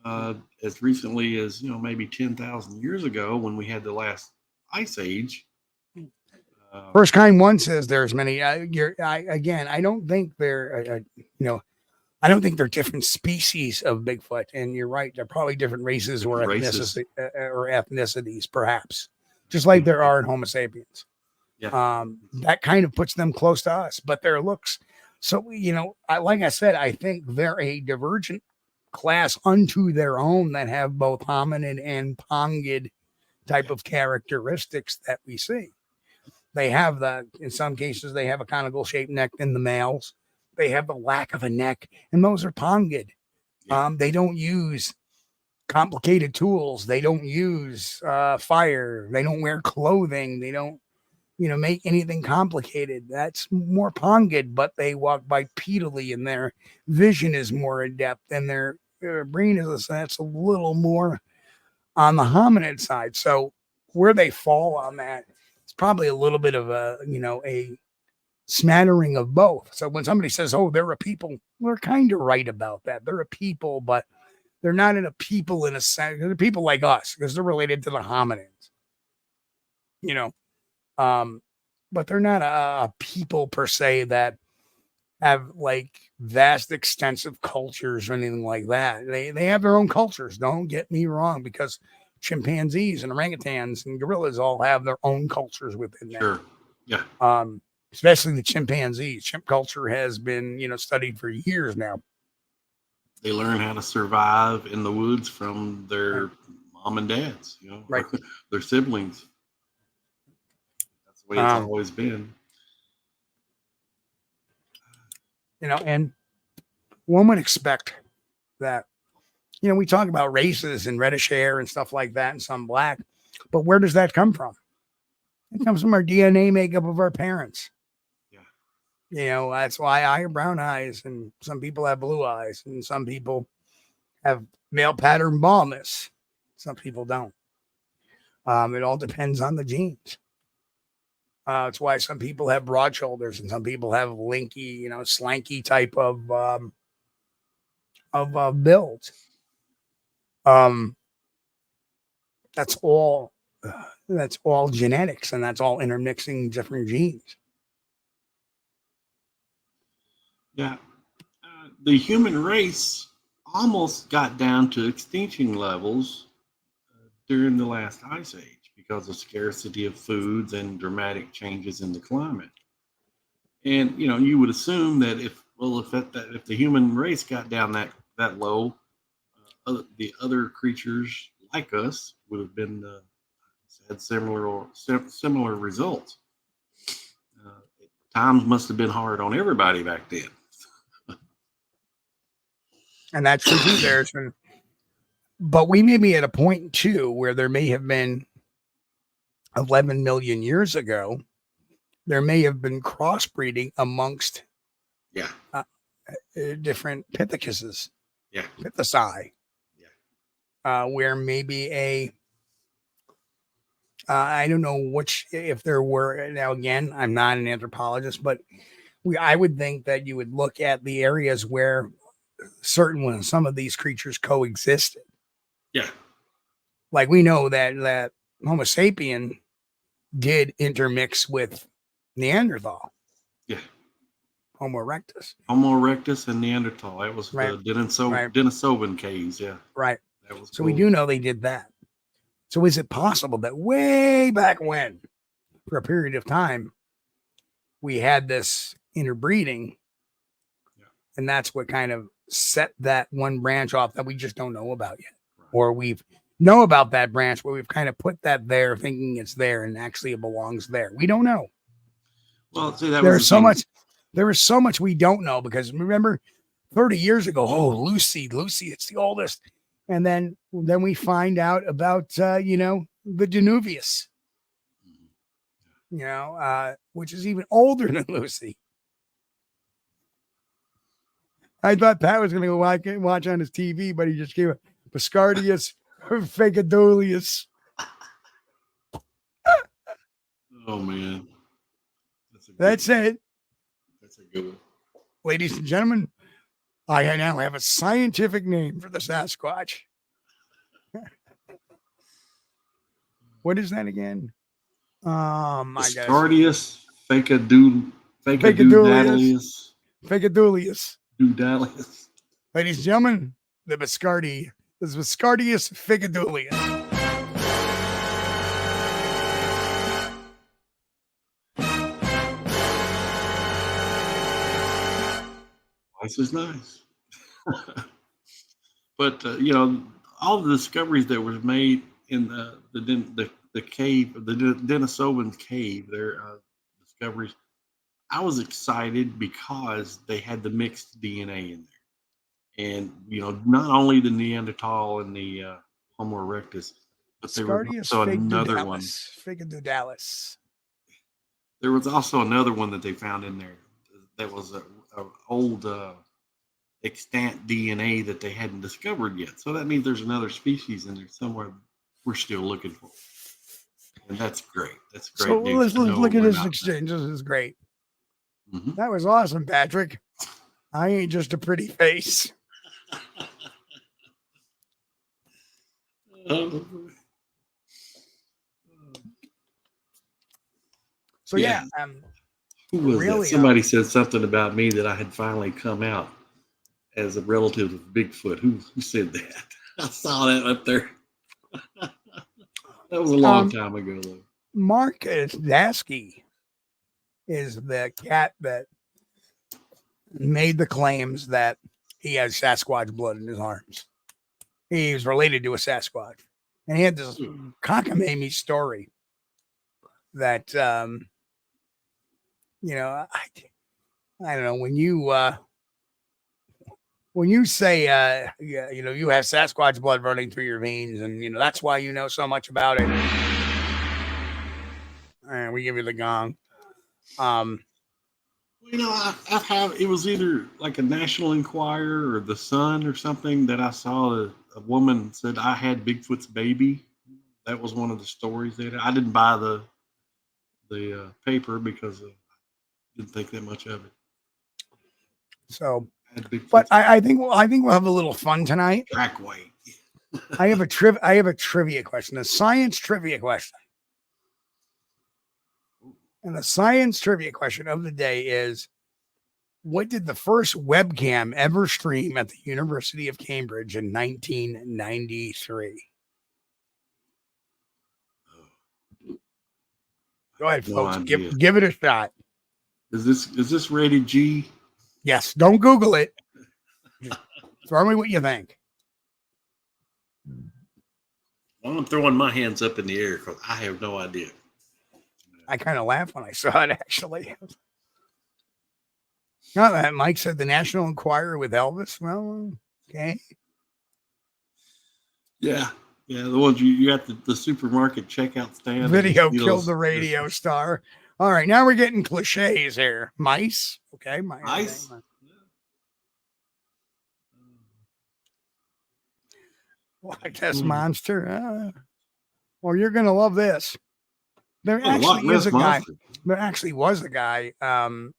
as recently as, maybe 10,000 years ago when we had the last ice age. First Kind One says there's many. I don't think they're, I don't think they're different species of Bigfoot. And you're right. They're probably different races or ethnicities, perhaps, just like there are in Homo sapiens. Yeah. That kind of puts them close to us, but their looks. So, like I said, I think they're a divergent class unto their own that have both hominid and pongid type of characteristics that we see. They have in some cases, they have a conical shaped neck in the males. They have the lack of a neck, and those are pongid. Yeah. They don't use complicated tools. They don't use fire. They don't wear clothing. They don't, make anything complicated. That's more pongid, but they walk bipedally, and their vision is more in depth, and their brain that's a little more on the hominid side. So where they fall on that, it's probably a little bit of a smattering of both. So when somebody says, "Oh, they're a people," we're kind of right about that. They're a people, but they're not a people in a sense. They're people like us because they're related to the hominids. But they're not a people per se that have like vast, extensive cultures or anything like that. They have their own cultures. Don't get me wrong, because chimpanzees and orangutans and gorillas all have their own cultures within them. Sure. Yeah. Especially the chimpanzees. Chimp culture has been, studied for years now. They learn how to survive in the woods from their mom and dads, right. Their siblings. That's the way it's always been. And one would expect that, we talk about races and reddish hair and stuff like that and some black, but where does that come from? It comes from our DNA makeup of our parents. Yeah. That's why I have brown eyes, and some people have blue eyes, and some people have male pattern baldness. Some people don't. It all depends on the genes. It's why some people have broad shoulders and some people have linky, slanky type of build. That's all genetics, and that's all intermixing different genes. Yeah. The human race almost got down to extinction levels during the last ice age because of scarcity of foods and dramatic changes in the climate. And, you would assume that if the human race got down that low, the other creatures like us would have been had similar results. Times must have been hard on everybody back then. And that's true too. But we may be at a point too where there may have been 11 million years ago, there may have been crossbreeding amongst different pithecuses, pitheci, where maybe I don't know if there were. Now again, I'm not an anthropologist, but I would think that you would look at the areas where some of these creatures coexisted. Yeah. Like we know that Homo sapien did intermix with Neanderthal. Yeah. Homo erectus. Homo erectus and Neanderthal. That was the Denisovan caves. Yeah. Right. That was so cool. We do know they did that. So is it possible that way back when, for a period of time, we had this interbreeding, and that's what kind of set that one branch off that we just don't know about yet, or we've know about that branch, but we've kind of put that there thinking it's there and actually it belongs there. We don't know. Well, see, there is so much we don't know, because remember 30 years ago, Lucy, it's the oldest. And then we find out about, the Danuvius, which is even older than Lucy. I thought Pat was going to go watch on his TV, but he just gave a Boscardius Facadulius. Oh, man. That's it. That's a good one. Ladies and gentlemen, I now have a scientific name for the Sasquatch. What is that again? Boscardius Facadulius. Dudalius. Ladies and gentlemen, the Boscardius Facadulius. This is nice. But all the discoveries that were made in the cave, the Denisovan cave, their discoveries, I was excited because they had the mixed DNA in there, and not only the Neanderthal and the Homo erectus, but there was also another one. Facadulius. There was also another one that they found in there that was a old extant DNA that they hadn't discovered yet. So that means there's another species in there somewhere we're still looking for. And that's great. That's great. So let's look at this exchange. This is great. Mm-hmm. That was awesome, Patrick. I ain't just a pretty face. So yeah. Who was that? Somebody said something about me that I had finally come out as a relative of Bigfoot. Who said that? I saw that up there. That was a long time ago, though. Marcus Dasky is the cat that made the claims that he has Sasquatch blood in his arms. He was related to a Sasquatch. And he had this cockamamie story that, I don't know, when you say, you have Sasquatch blood running through your veins, and, that's why you know so much about it. And we give you the gong. It was either like a National Enquirer or the Sun or something that I saw a woman said I had Bigfoot's baby. That was one of the stories there. I didn't buy the paper because I didn't think that much of it. So, but I think we'll have a little fun tonight. Track weight. I have a trivia question, a science trivia question. And the science trivia question of the day is, what did the first webcam ever stream at the University of Cambridge in 1993? Go ahead, folks. Give it a shot. Is this rated G? Yes. Don't Google it. Just throw me what you think. Well, I'm throwing my hands up in the air because I have no idea. I kind of laughed when I saw it, actually. No, that Mike said the National Enquirer with Elvis. Well, okay. Yeah. Yeah, the ones you got the supermarket checkout stand. Video killed the radio star. All right, now we're getting cliches here. Mice. Okay, mice. Loch Ness Monster. Well, you're going to love this. There actually is a guy. There actually was a guy. I don't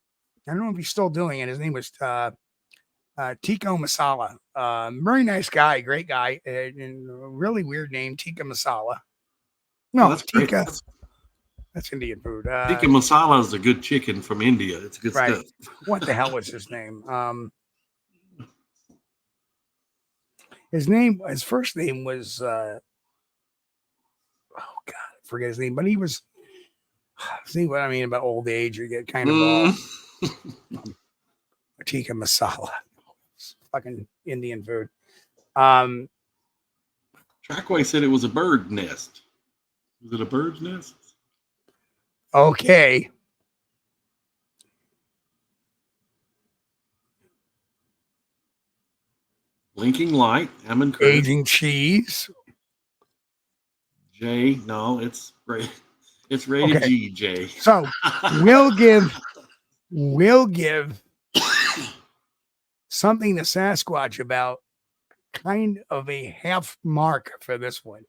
know if he's still doing it. His name was Tico Masala. Very nice guy, great guy, and a really weird name, Tikka Masala. No, that's Tikka. That's Indian food. Tikka Masala is a good chicken from India. It's good stuff. What the hell was his name? His first name was oh God, I forget his name, but he was. See what I mean about old age? You get kind of tikka masala, it's fucking Indian food. Trackway said it was a bird nest. Was it a bird's nest? Okay. Blinking light. Aging cheese. Jay, no, it's rated G, Jay. So we'll give something to Sasquatch about kind of a half mark for this one.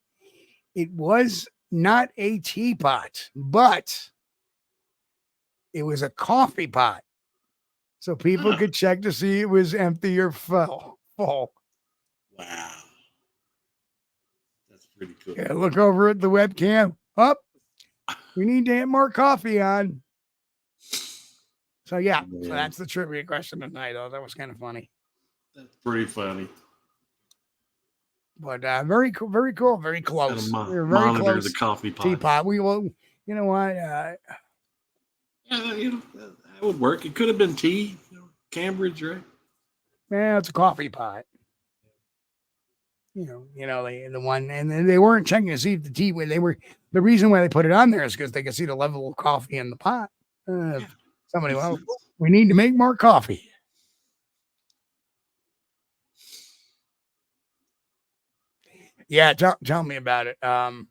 It was not a teapot, but it was a coffee pot. So people could check to see it was empty or full. Wow. That's pretty cool. Yeah, look over at the webcam. Up. We need to have more coffee on. So yeah, so that's the trivia question tonight. Oh, that was kind of funny. That's pretty funny. But very cool, very cool, very close. We're very close. The coffee pot. Teapot. We will. You know what? Yeah, that would work. It could have been tea. Cambridge, right? Yeah, it's a coffee pot. The one, and they weren't checking to see if the tea. The reason why they put it on there is because they could see the level of coffee in the pot. Somebody, we need to make more coffee. Yeah, tell me about it. Oh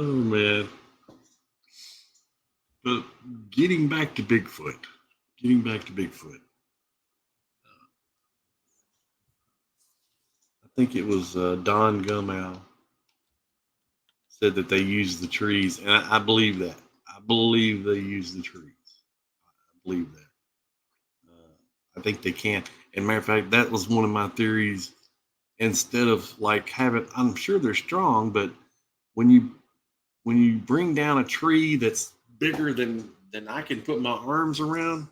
man. But getting back to Bigfoot. I think it was Don Gumow said that they use the trees, and I believe that. I believe they use the trees. I believe that. I think they can. And matter of fact, that was one of my theories. Instead of like I'm sure they're strong, but when you bring down a tree that's bigger than I can put my arms around,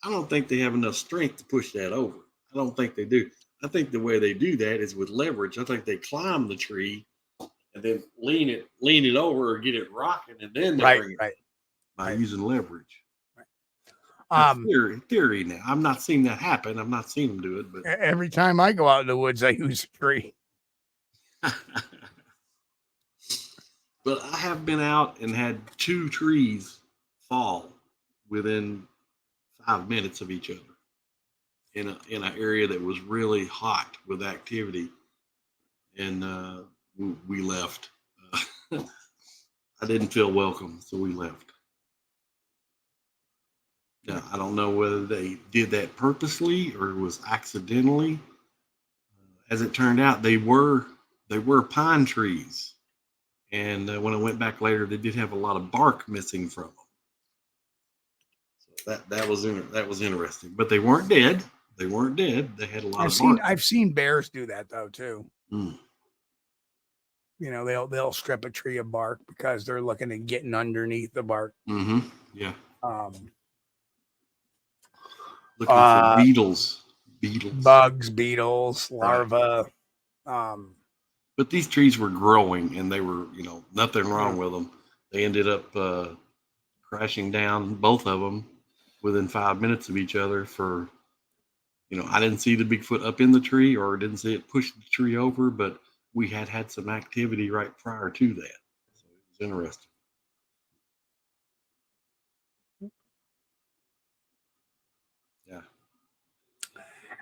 I don't think they have enough strength to push that over. I don't think they do. I think the way they do that is with leverage. I think they climb the tree and then lean it over or get it rocking, and then they bring it by using leverage. Theory now. I'm not seeing that happen. I've not seen them do it, but every time I go out in the woods, I use a tree. But I have been out and had 2 trees fall within 5 minutes of each other in an area that was really hot with activity, and we left. I didn't feel welcome, so we left. Now, I don't know whether they did that purposely or it was accidentally. As it turned out, they were pine trees. And when I went back later, they did have a lot of bark missing from them. So that was interesting. But they weren't dead. They had a lot of bark. I've seen bears do that though too. Mm. They'll strip a tree of bark because they're looking at getting underneath the bark. Mm-hmm. Yeah. Looking for beetles, bugs, beetles, larvae. But these trees were growing, and they were, nothing wrong with them. They ended up crashing down, both of them. within 5 minutes of each other for, I didn't see the Bigfoot up in the tree or didn't see it push the tree over, but we had some activity right prior to that. So it was interesting. Yeah.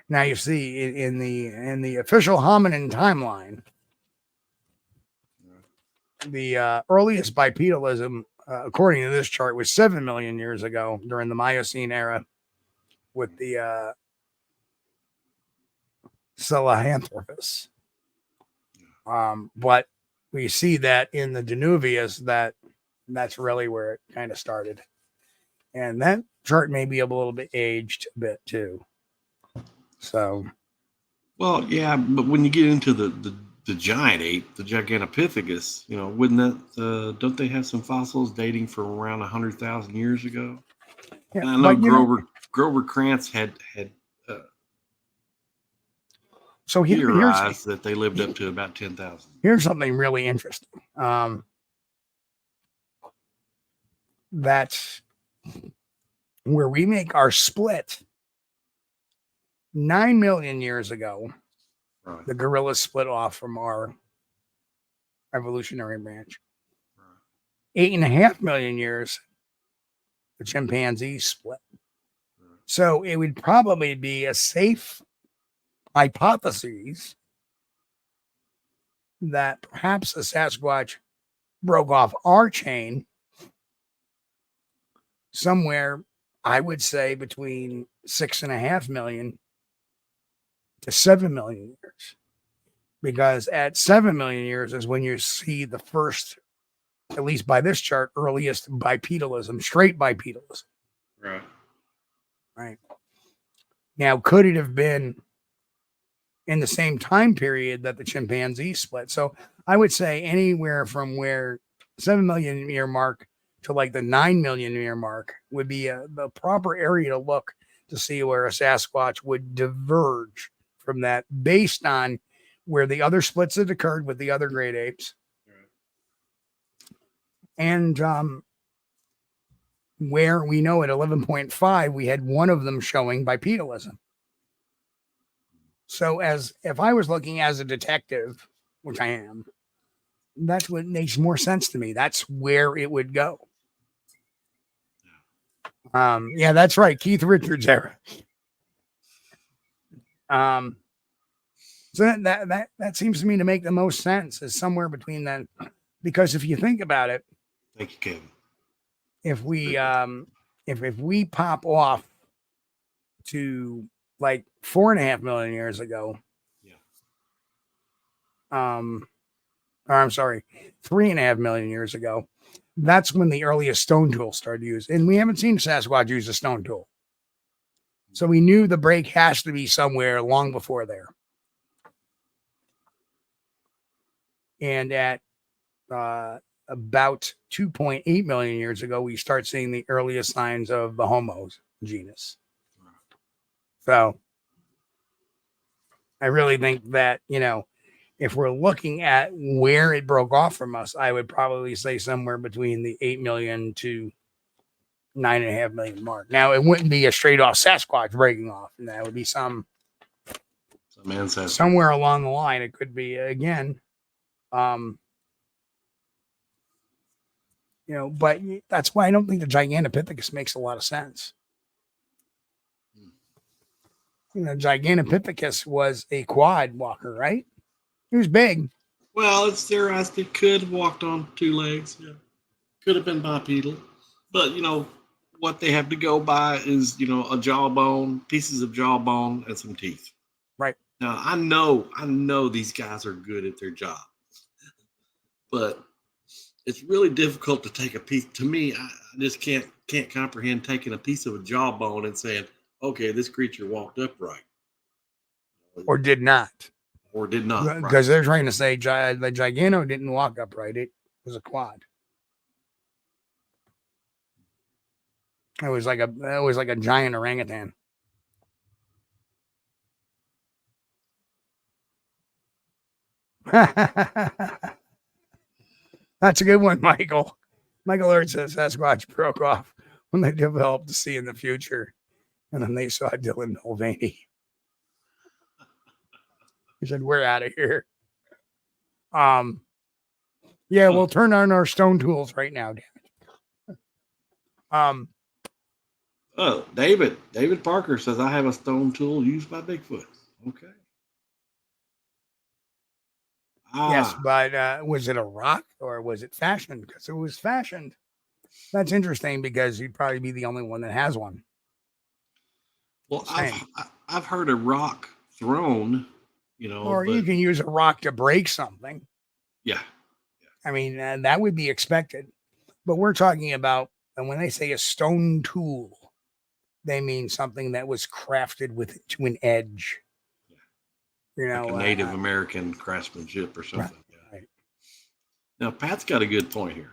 Now you see in the official hominin timeline, the earliest bipedalism, according to this chart, was 7 million years ago during the Miocene era with the Sahelanthropus. But we see that in the Danuvius that's really where it kind of started. And that chart may be a little bit aged a bit too. So, well, yeah, but when you get into the giant ape, the Gigantopithecus, wouldn't that don't they have some fossils dating from around 100,000 years ago? yeah, and I know Grover Krantz had so theorized that they lived up to about 10,000. Here's something really interesting. That's where we make our split. 9 million years ago, right. The gorillas split off from our evolutionary branch. Right. 8.5 million years, the chimpanzees split. Right. So it would probably be a safe hypothesis that perhaps a Sasquatch broke off our chain somewhere, I would say, between 6.5 million to 7 million years. Because at 7 million years is when you see the first, at least by this chart, earliest bipedalism, straight bipedalism. Right. Right. Now, could it have been in the same time period that the chimpanzee split? So I would say anywhere from where 7 million year mark to like the 9 million year mark would be the proper area to look to see where a Sasquatch would diverge from that based on where the other splits had occurred with the other great apes. And where we know at 11.5, we had one of them showing bipedalism. So if I was looking as a detective, which I am, that's what makes more sense to me. That's where it would go. Yeah, that's right. Keith Richards era. So that seems to me to make the most sense is somewhere between that, because if you think about it, thank you, Kevin. If we if we pop off to like 4.5 million years ago, or I'm sorry, 3.5 million years ago, that's when the earliest stone tool started used, and we haven't seen Sasquatch use a stone tool. So we knew the break has to be somewhere long before there. And at about 2.8 million years ago, we start seeing the earliest signs of the Homo genus. So I really think that, if we're looking at where it broke off from us, I would probably say somewhere between the 8 million to 9.5 million mark. Now, it wouldn't be a straight off Sasquatch breaking off, and that would be some ancestor somewhere along the line. It could be again, but that's why I don't think the Gigantopithecus makes a lot of sense. Gigantopithecus was a quad walker, right? He was big. Well, it's theorized it could have walked on 2 legs. Yeah. Could have been bipedal. But, what they have to go by is, a jawbone, pieces of jawbone, and some teeth. Right. Now, I know these guys are good at their job. But it's really difficult to take a piece. To me, I just can't comprehend taking a piece of a jawbone and saying, okay, this creature walked upright. Or did not. Because right. They're trying to say the Gigano didn't walk upright. It was a quad. It was like a giant orangutan. That's a good one, Michael. Michael Earth says Sasquatch broke off when they developed to see in the future. And then they saw Dylan Mulvaney. He said, we're out of here. Yeah, we'll turn on our stone tools right now, damn it. Oh, David Parker says, I have a stone tool used by Bigfoot. Okay. Yes, but was it a rock or was it fashioned? Because it was fashioned. That's interesting because you'd probably be the only one that has one. Well, I've heard a rock thrown, or you can use a rock to break something. Yeah. I mean, that would be expected. But we're talking about, and when they say a stone tool, they mean something that was crafted to an edge. Like a Native American craftsmanship or something. Right. Now, Pat's got a good point here.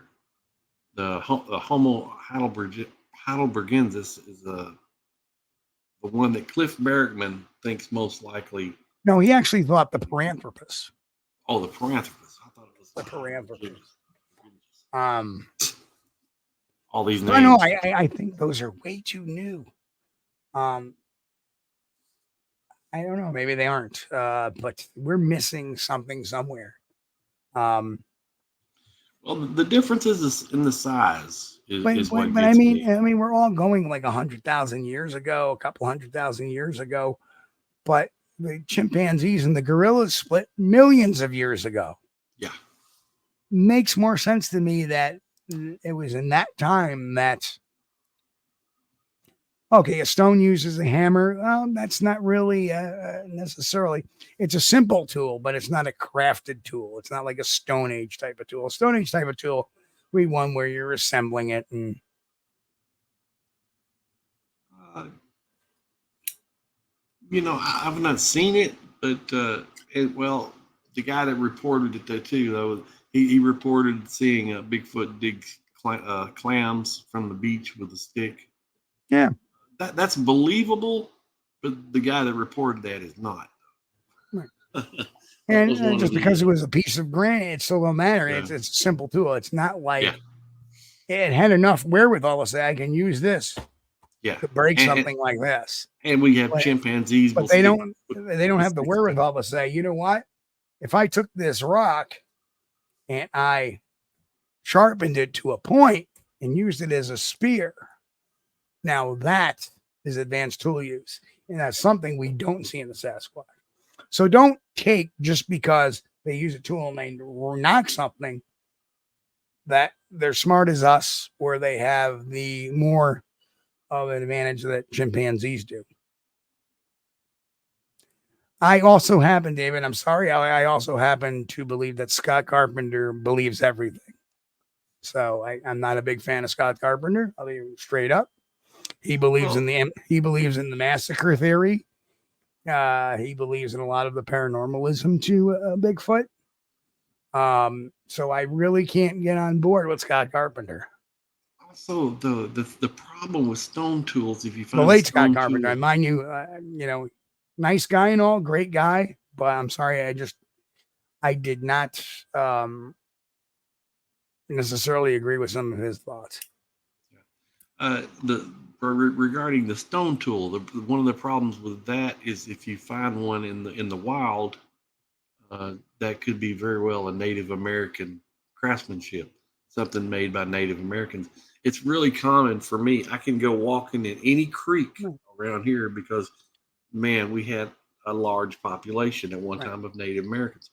The Homo heidelbergensis is the one that Cliff Bergman thinks most likely. No, he actually thought the Paranthropus. Oh, the Paranthropus. I thought it was the Paranthropus. All these names. No, I think those are way too new. I don't know. Maybe they aren't. But we're missing something somewhere. Well, the difference is in the size. But I mean, we're all going like 100,000 years ago, a couple 100,000 years ago. But the chimpanzees and the gorillas split millions of years ago. Yeah, makes more sense to me that it was in that time that. Okay, a stone uses a hammer. That's not really necessarily. It's a simple tool, but it's not a crafted tool. It's not like a Stone Age type of tool. A Stone Age type of tool, we one where you're assembling it. And I've not seen it, but the guy that reported it too, though, he reported seeing a Bigfoot dig clams from the beach with a stick. Yeah. That's believable, but the guy that reported that is not. Right. And just because it was a piece of granite, it still don't matter. Yeah. It's a simple tool. It's not like it had enough wherewithal to say I can use this to break something like this. And we have chimpanzees, but they don't have the wherewithal to say, you know what? If I took this rock and I sharpened it to a point and used it as a spear. Now that is advanced tool use, and that's something we don't see in the Sasquatch. So don't take just because they use a tool and they knock something that they're smart as us or they have the more of an advantage that chimpanzees do. I also happen, David, I'm sorry, I also happen to believe that Scott Carpenter believes everything. So I'm not a big fan of Scott Carpenter. I'll be straight up. He believes in the massacre theory. He believes in a lot of the paranormalism to Bigfoot. So I really can't get on board with Scott Carpenter. Also, the problem with stone tools, if you find the late Scott Carpenter, I mind you, nice guy and all, great guy, but I'm sorry, I did not necessarily agree with some of his thoughts. Regarding the stone tool, one of the problems with that is if you find one in the wild, that could be very well a Native American craftsmanship, something made by Native Americans. It's really common for me. I can go walking in any creek around here because, man, we had a large population at one time of Native Americans,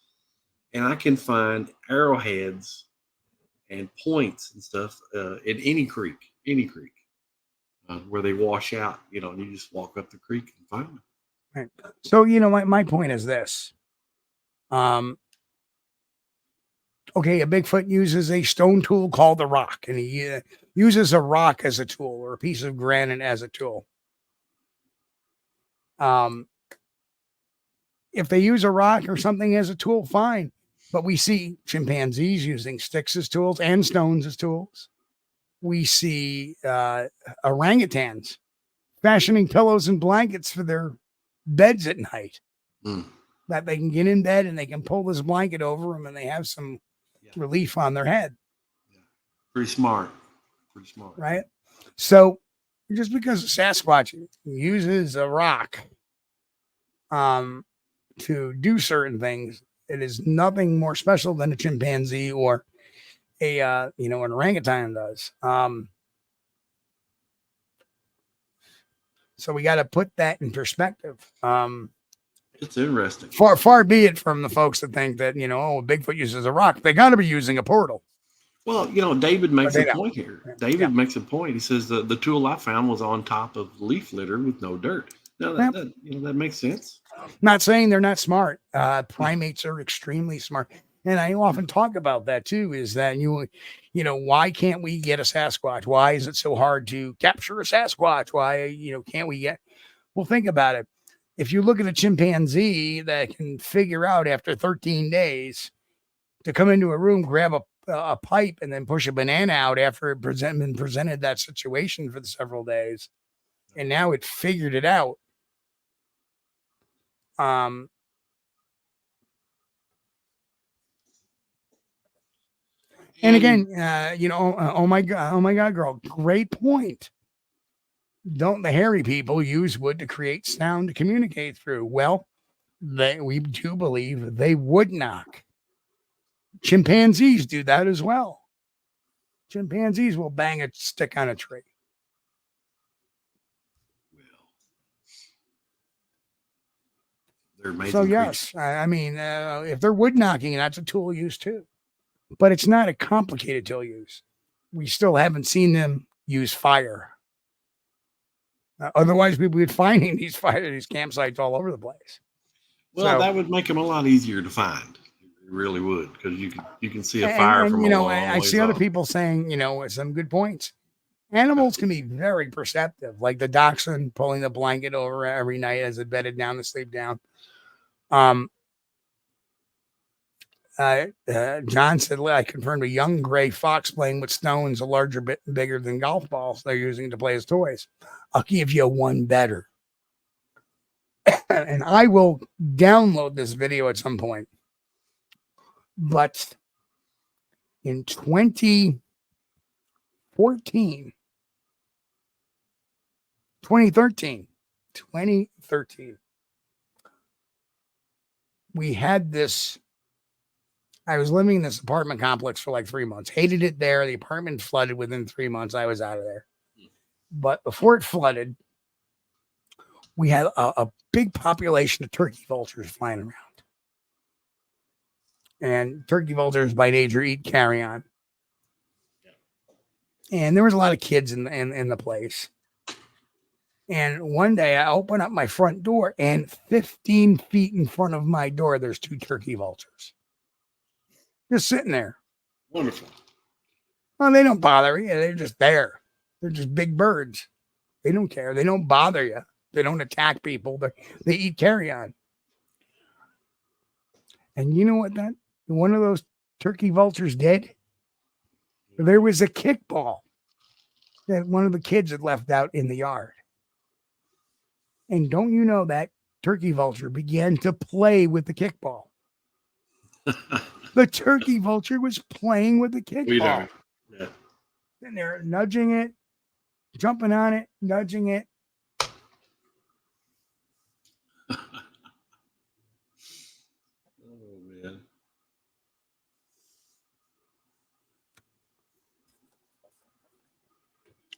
and I can find arrowheads and points and stuff in any creek. Where they wash out, and you just walk up the creek and find them. Right. So, my point is this. Okay, a Bigfoot uses a stone tool called the rock, and he uses a rock as a tool or a piece of granite as a tool. If they use a rock or something as a tool, fine. But we see chimpanzees using sticks as tools and stones as tools. We see orangutans fashioning pillows and blankets for their beds at night. That they can get in bed and they can pull this blanket over them and they have some relief on their head. Yeah. Pretty smart. Right? So just because a Sasquatch uses a rock to do certain things, it is nothing more special than a chimpanzee or a an orangutan does. So we got to put that in perspective. It's interesting. Far be it from the folks that think that Bigfoot uses a rock. They got to be using a portal. Well, David makes a point here. David makes a point. He says the tool I found was on top of leaf litter with no dirt. Now that makes sense. Not saying they're not smart. Primates are extremely smart. And I often talk about that too, is that, why can't we get a Sasquatch? Why is it so hard to capture a Sasquatch? Why, can't we get, well, think about it. If you look at a chimpanzee that can figure out after 13 days to come into a room, grab a pipe and then push a banana out after it been presented that situation for the several days. And now it figured it out. And again, oh my God, girl, great point. Don't the hairy people use wood to create sound to communicate through? Well, we do believe they would knock. Chimpanzees do that as well. Chimpanzees will bang a stick on a tree. They're amazing. So yes, I mean, if they're wood knocking, that's a tool use too. But it's not a complicated tool use. We still haven't seen them use fire. Otherwise, we would be finding these campsites all over the place. Well, that would make them a lot easier to find. It really would, because you can see a fire from a long ways I see other people saying, some good points. Animals can be very perceptive, like the dachshund pulling the blanket over every night as it bedded down to sleep down. John said, I confirmed a young gray fox playing with stones a larger bit bigger than golf balls they're using to play as toys. I'll give you one better. And I will download this video at some point. But in 2013, we had this. I was living in this apartment complex for like 3 months. Hated it there. The apartment flooded within 3 months. I was out of there. But before it flooded, we had a big population of turkey vultures flying around. And turkey vultures by nature eat carrion. And there was a lot of kids in the place. And one day I open up my front door, and 15 feet in front of my door, there's 2 turkey vultures. Just sitting there. Wonderful. Well, they don't bother you. They're just there. They're just big birds. They don't care. They don't bother you. They don't attack people. They eat carrion. And you know what one of those turkey vultures did? There was a kickball that one of the kids had left out in the yard. And don't you know that turkey vulture began to play with the kickball? The turkey vulture was playing with the kickball. Yeah. And they're nudging it, jumping on it, nudging it. Oh, man.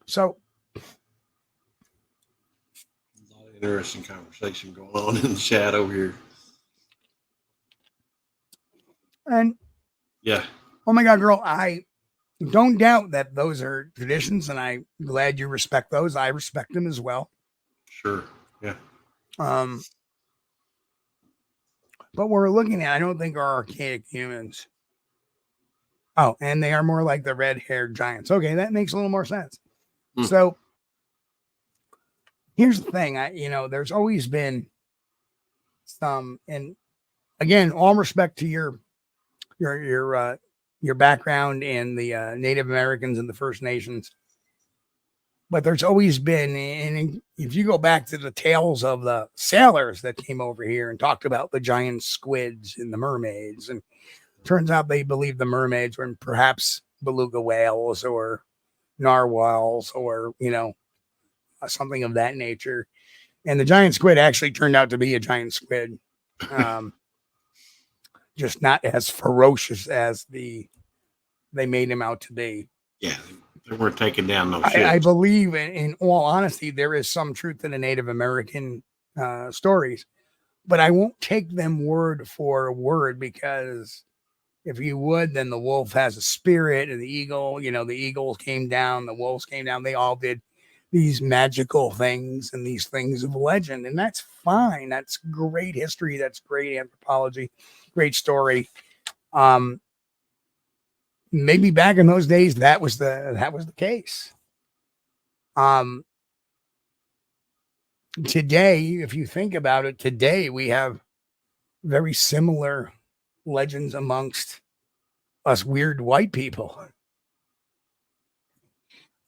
So, a lot of interesting conversation going on in the chat over here. And yeah, oh my God, girl, I don't doubt that those are traditions, and I'm glad you respect those. I respect them as well. Sure. Yeah. But we're looking at, I don't think are archaic humans. Oh, and they are more like the red-haired giants. Okay, that makes a little more sense. So here's the thing. There's always been some, and again, all respect to your background in the Native Americans and the First Nations. But there's always been, and if you go back to the tales of the sailors that came over here and talked about the giant squids and the mermaids, and turns out they believed the mermaids were perhaps beluga whales or narwhals or, something of that nature. And the giant squid actually turned out to be a giant squid. Just not as ferocious as they made him out to be. Yeah, they weren't taking down no shit. I believe, in all honesty, there is some truth in the Native American stories, but I won't take them word for word, because if you would, then the wolf has a spirit, and the eagle, the eagles came down, the wolves came down. They all did these magical things and these things of legend, and that's fine. That's great history. That's great anthropology, great story. Maybe back in those days that was the case. Today, if you think about it, today we have very similar legends amongst us weird white people.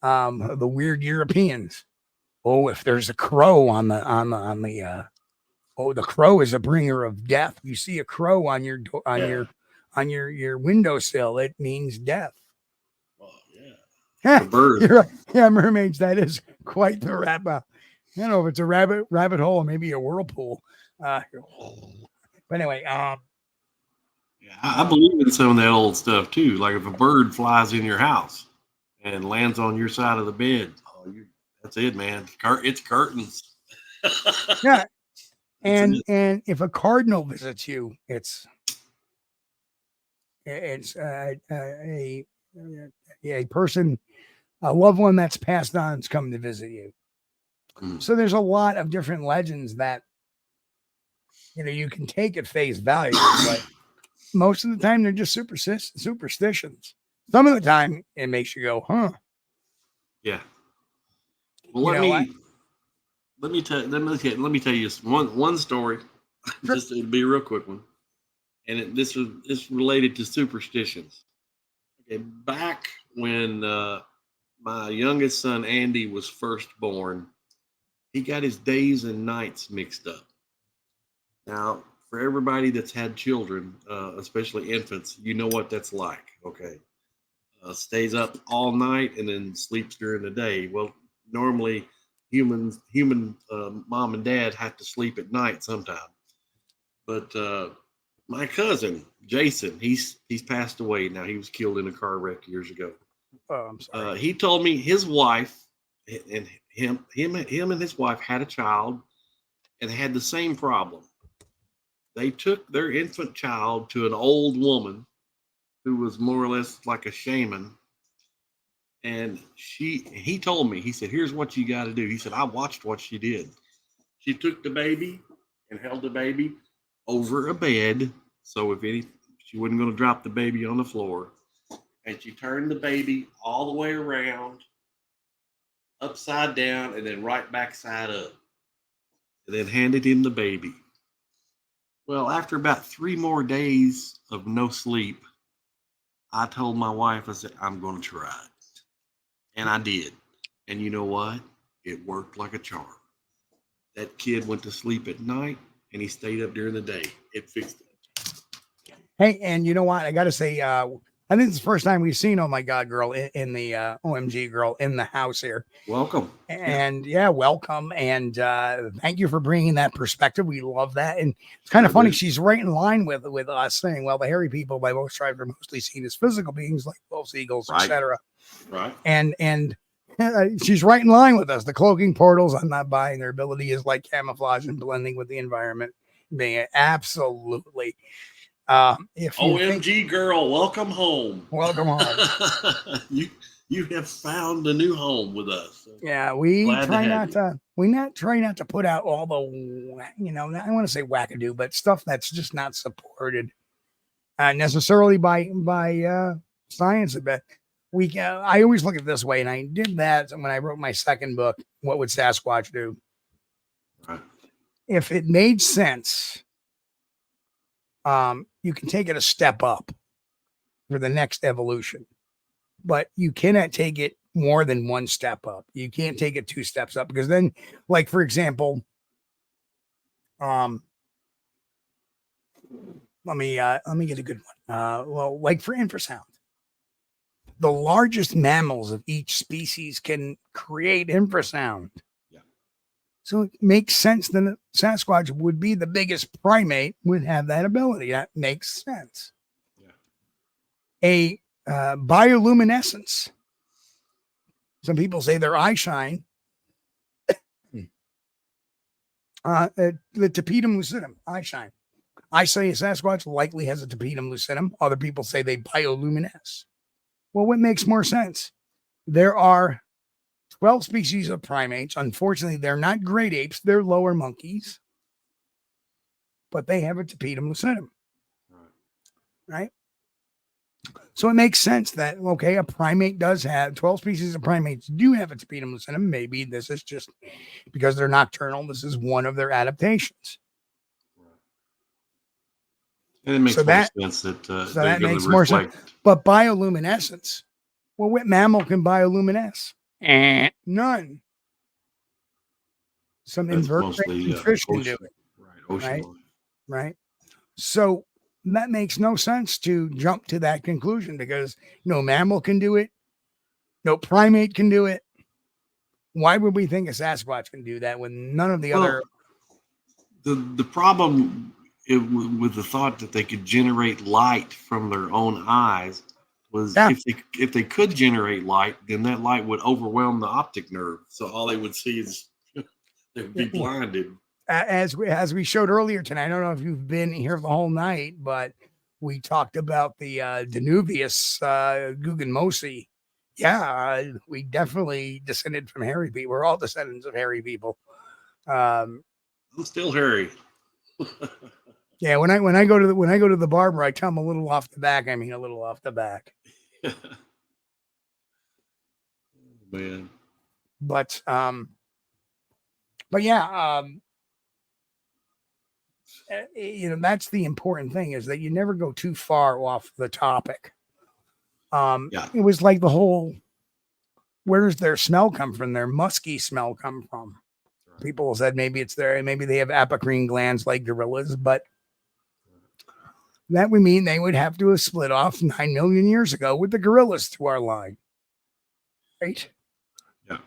The weird Europeans. Oh, if there's a crow on the the crow is a bringer of death. You see a crow on your your windowsill, it means death. Oh yeah, the bird. You're right. Yeah, mermaids. That is quite the rabbit. I don't know if it's a rabbit hole or maybe a whirlpool. But anyway, yeah, I believe in some of that old stuff too. Like if a bird flies in your house and lands on your side of the bed, that's it, man. It's curtains. yeah, and if a cardinal visits you, it's a person, a loved one that's passed on is coming to visit you. So there's a lot of different legends that you can take at face value, but most of the time they're just superstitions. Some of the time it makes you go, huh? Yeah. Well, let me tell you one story. Sure. Just it'll be a real quick one, and this is related to superstitions. Okay, back when my youngest son Andy was first born, he got his days and nights mixed up. Now, for everybody that's had children, especially infants, you know what that's like. Okay, stays up all night and then sleeps during the day. Well, normally human mom and dad have to sleep at night sometime. But my cousin Jason, he's passed away now. He was killed in a car wreck years ago. Oh, I'm sorry. He told me his wife and him and his wife had a child and had the same problem. They took their infant child to an old woman who was more or less like a shaman. And he told me, he said, here's what you got to do. He said, I watched what she did. She took the baby and held the baby over a bed. So she wasn't going to drop the baby on the floor. And she turned the baby all the way around, upside down, and then right back side up. And then handed him the baby. Well, after about 3 more days of no sleep, I told my wife, I said, I'm going to try it. And I did. And you know what? It worked like a charm. That kid went to sleep at night and he stayed up during the day. It fixed it. Hey, and you know what? I got to say, I think it's the first time we've seen Oh My God Girl in the OMG Girl in the house here. Welcome. And welcome. And thank you for bringing that perspective. We love that. And it's kind of funny. She's right in line with us saying, well, the hairy people by most tribes are mostly seen as physical beings like wolves, eagles, right. etc. Right. And she's right in line with us. The cloaking portals, I'm not buying. Their ability is like camouflage and blending with the environment. Being absolutely. If OMG Girl, welcome home. Welcome home. You have found a new home with us. So yeah, we try not to put out all the I don't want to say wackadoo, but stuff that's just not supported necessarily by science. But I always look at it this way, and I did that when I wrote my second book, What Would Sasquatch Do? Right. If it made sense, you can take it a step up for the next evolution, but you cannot take it more than one step up. You can't take it 2 steps up, because then, like, for example, let me get a good one. Well, like for infrasound, the largest mammals of each species can create infrasound. Yeah. So it makes sense that Sasquatch would be the biggest primate, would have that ability. That makes sense. Yeah. A bioluminescence. Some people say their eye shine. The tapetum lucidum, eye shine. I say a Sasquatch likely has a tapetum lucidum. Other people say they bioluminesce. Well, what makes more sense? There are 12 species of primates. Unfortunately, they're not great apes. They're lower monkeys. But they have a tapetum lucidum. Right? So it makes sense that, okay, a primate does have 12 species of primates do have a tapetum lucidum. Maybe this is just because they're nocturnal. This is one of their adaptations. And it makes more sense that that makes more sense. But bioluminescence, well, what mammal can bioluminesce? None. Some invertebrate fish can do it. Right, ocean life. Right. So that makes no sense to jump to that conclusion because no mammal can do it. No primate can do it. Why would we think a Sasquatch can do that when none of the other? The problem with the thought that they could generate light from their own eyes was if they could generate light, then that light would overwhelm the optic nerve. So all they would see is they would be blinded. As we showed earlier tonight, I don't know if you've been here the whole night, but we talked about the Danuvius guggenmosi. Yeah, we definitely descended from hairy people. We're all descendants of hairy people. I'm still hairy. Yeah, when I go to the barber, I tell them a little off the back. I mean, a little off the back. Man. But yeah, that's the important thing is that you never go too far off the topic. It was like the whole, where does their smell come from? Their musky smell come from? Right. People said maybe it's there, maybe they have apocrine glands like gorillas, but that would mean they would have to have split off 9 million years ago with the gorillas to our line. Right? Yeah.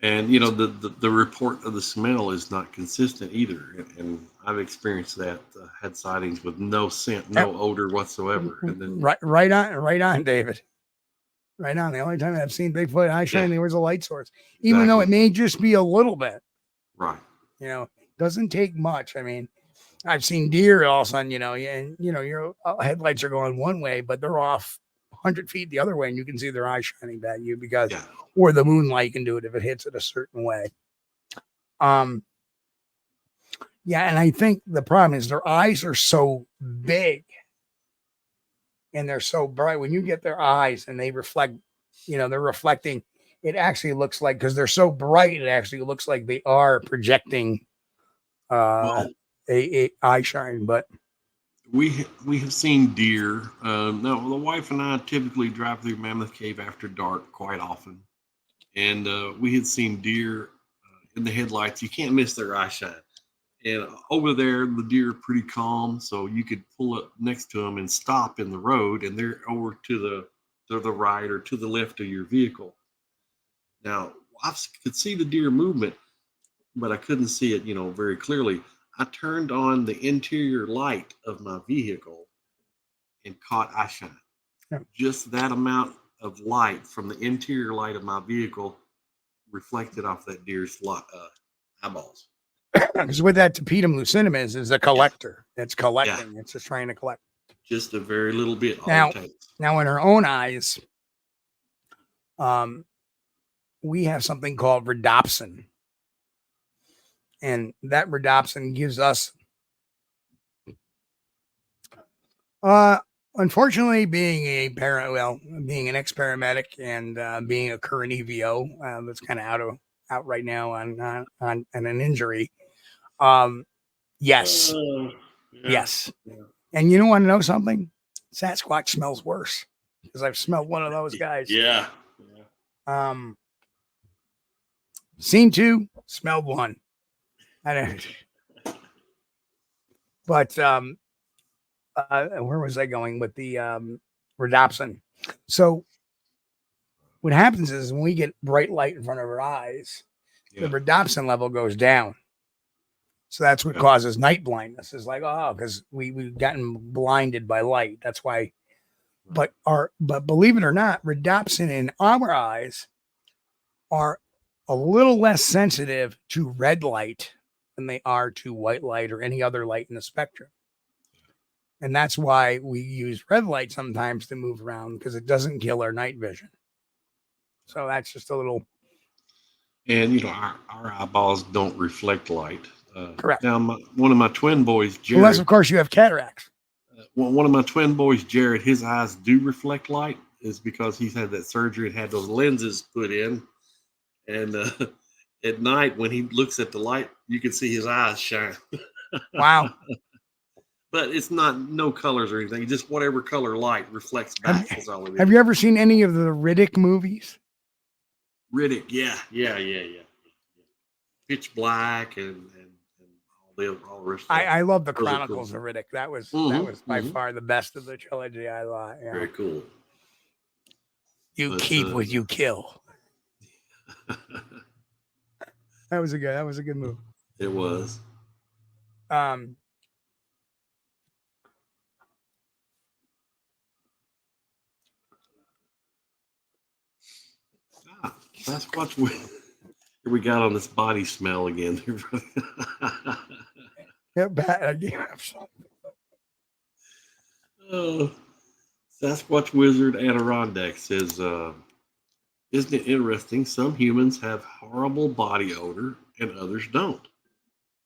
And, the report of the smell is not consistent either. And I've experienced that. Had sightings with no scent, no odor whatsoever. And then right on, David. Right on. The only time I've seen Bigfoot eye shine, there was a light source. Even though it may just be a little bit. Right. Doesn't take much. I mean, I've seen deer all of a sudden, your headlights are going one way, but they're off 100 feet the other way, and you can see their eyes shining back at you or the moonlight can do it if it hits it a certain way. And I think the problem is their eyes are so big and they're so bright. When you get their eyes and they reflect, they're reflecting, it actually looks like, because they're so bright, it actually looks like they are projecting a eye shine. But we have seen deer. No, the wife and I typically drive through Mammoth Cave after dark quite often, and we had seen deer in the headlights. You can't miss their eye shine. And over there, the deer are pretty calm, so you could pull up next to them and stop in the road, and they're over to the right or to the left of your vehicle. Now, I could see the deer movement, but I couldn't see it, very clearly. I turned on the interior light of my vehicle and caught eye shine. Yeah. Just that amount of light from the interior light of my vehicle reflected off that deer's eyeballs. Because what that tapetum lucidum is a collector. It's collecting. It's just trying to collect. Just a very little bit. Now in our own eyes, we have something called rhodopsin. And that rhodopsin gives us, unfortunately, being an ex-paramedic and being a current EVO, that's kind of out right now on an injury. Yes. Yes. Yeah. And you want to know something? Sasquatch smells worse because I've smelled one of those guys. Yeah. Seen two, smelled one. I don't. But where was I going with the rhodopsin. So what happens is when we get bright light in front of our eyes, the rhodopsin level goes down. So that's what causes night blindness. It's like, oh, because we've gotten blinded by light. That's why. But believe it or not, rhodopsin in our eyes are a little less sensitive to red light than they are to white light or any other light in the spectrum. And that's why we use red light sometimes to move around, because it doesn't kill our night vision. So that's just a little. And, you know, our eyeballs don't reflect light. Correct. Now, one of my twin boys, Jared. Unless, of course, you have cataracts. One of my twin boys, Jared, his eyes do reflect light, is because he's had that surgery and had those lenses put in. And at night, when he looks at the light, you can see his eyes shine. Wow. But it's no colors or anything. Just whatever color light reflects back. Have you ever seen any of the Riddick movies? Riddick, yeah. Pitch Black and all the rest. I love the Chronicles of Riddick. That was by far the best of the trilogy. I like. Yeah. Very cool. You keep what you kill. That was a good move. It was. Sasquatch. Here we got on this body smell again. Yeah, bad idea. Sasquatch Wizard Adirondack says, isn't it interesting? Some humans have horrible body odor and others don't.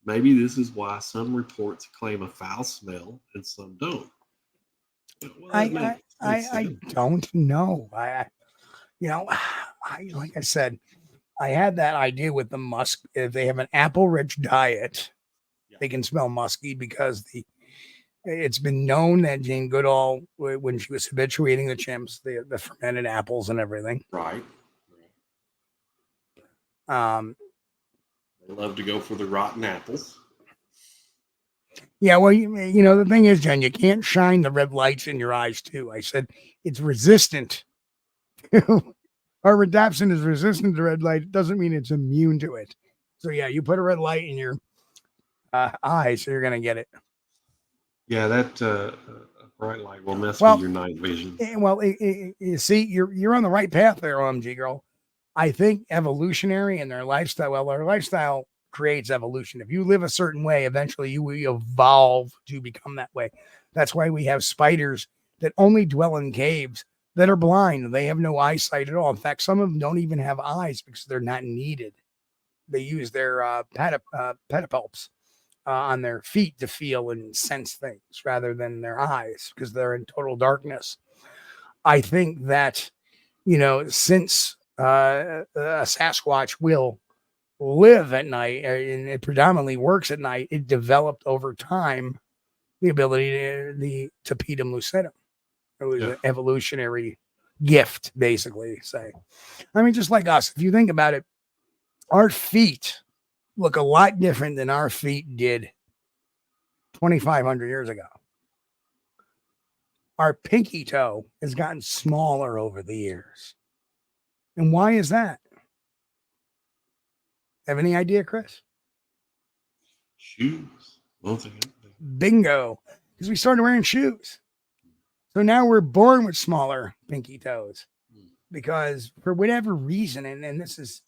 Maybe this is why some reports claim a foul smell and some don't. Well, I don't know. Like I said, I had that idea with the musk. If they have an apple-rich diet, they can smell musky, because it's been known that Jane Goodall, when she was habituating the chimps, the fermented apples and everything. Right. They love to go for the rotten apples. Yeah, well, the thing is, Jen, you can't shine the red lights in your eyes too. I said it's resistant. Our rhodopsin is resistant to red light. It doesn't mean it's immune to it. So yeah, you put a red light in your eyes, so you're gonna get it. Yeah, that bright light will mess with your night vision. Well, you see, you're on the right path there, OMG girl. I think evolutionary and their lifestyle. Well, our lifestyle creates evolution. If you live a certain way, eventually you will evolve to become that way. That's why we have spiders that only dwell in caves that are blind. They have no eyesight at all. In fact, some of them don't even have eyes because they're not needed. They use their pedipalps on their feet to feel and sense things rather than their eyes, because they're in total darkness. I think that, since a Sasquatch will live at night and it predominantly works at night, it developed over time the ability to pedum lucidum. It was an evolutionary gift, basically. Just like us. If you think about it, our feet look a lot different than our feet did 2,500 years ago. Our pinky toe has gotten smaller over the years. And why is that? Have any idea, Chris? Shoes. Bingo. Because we started wearing shoes. So now we're born with smaller pinky toes. Because for whatever reason, and this is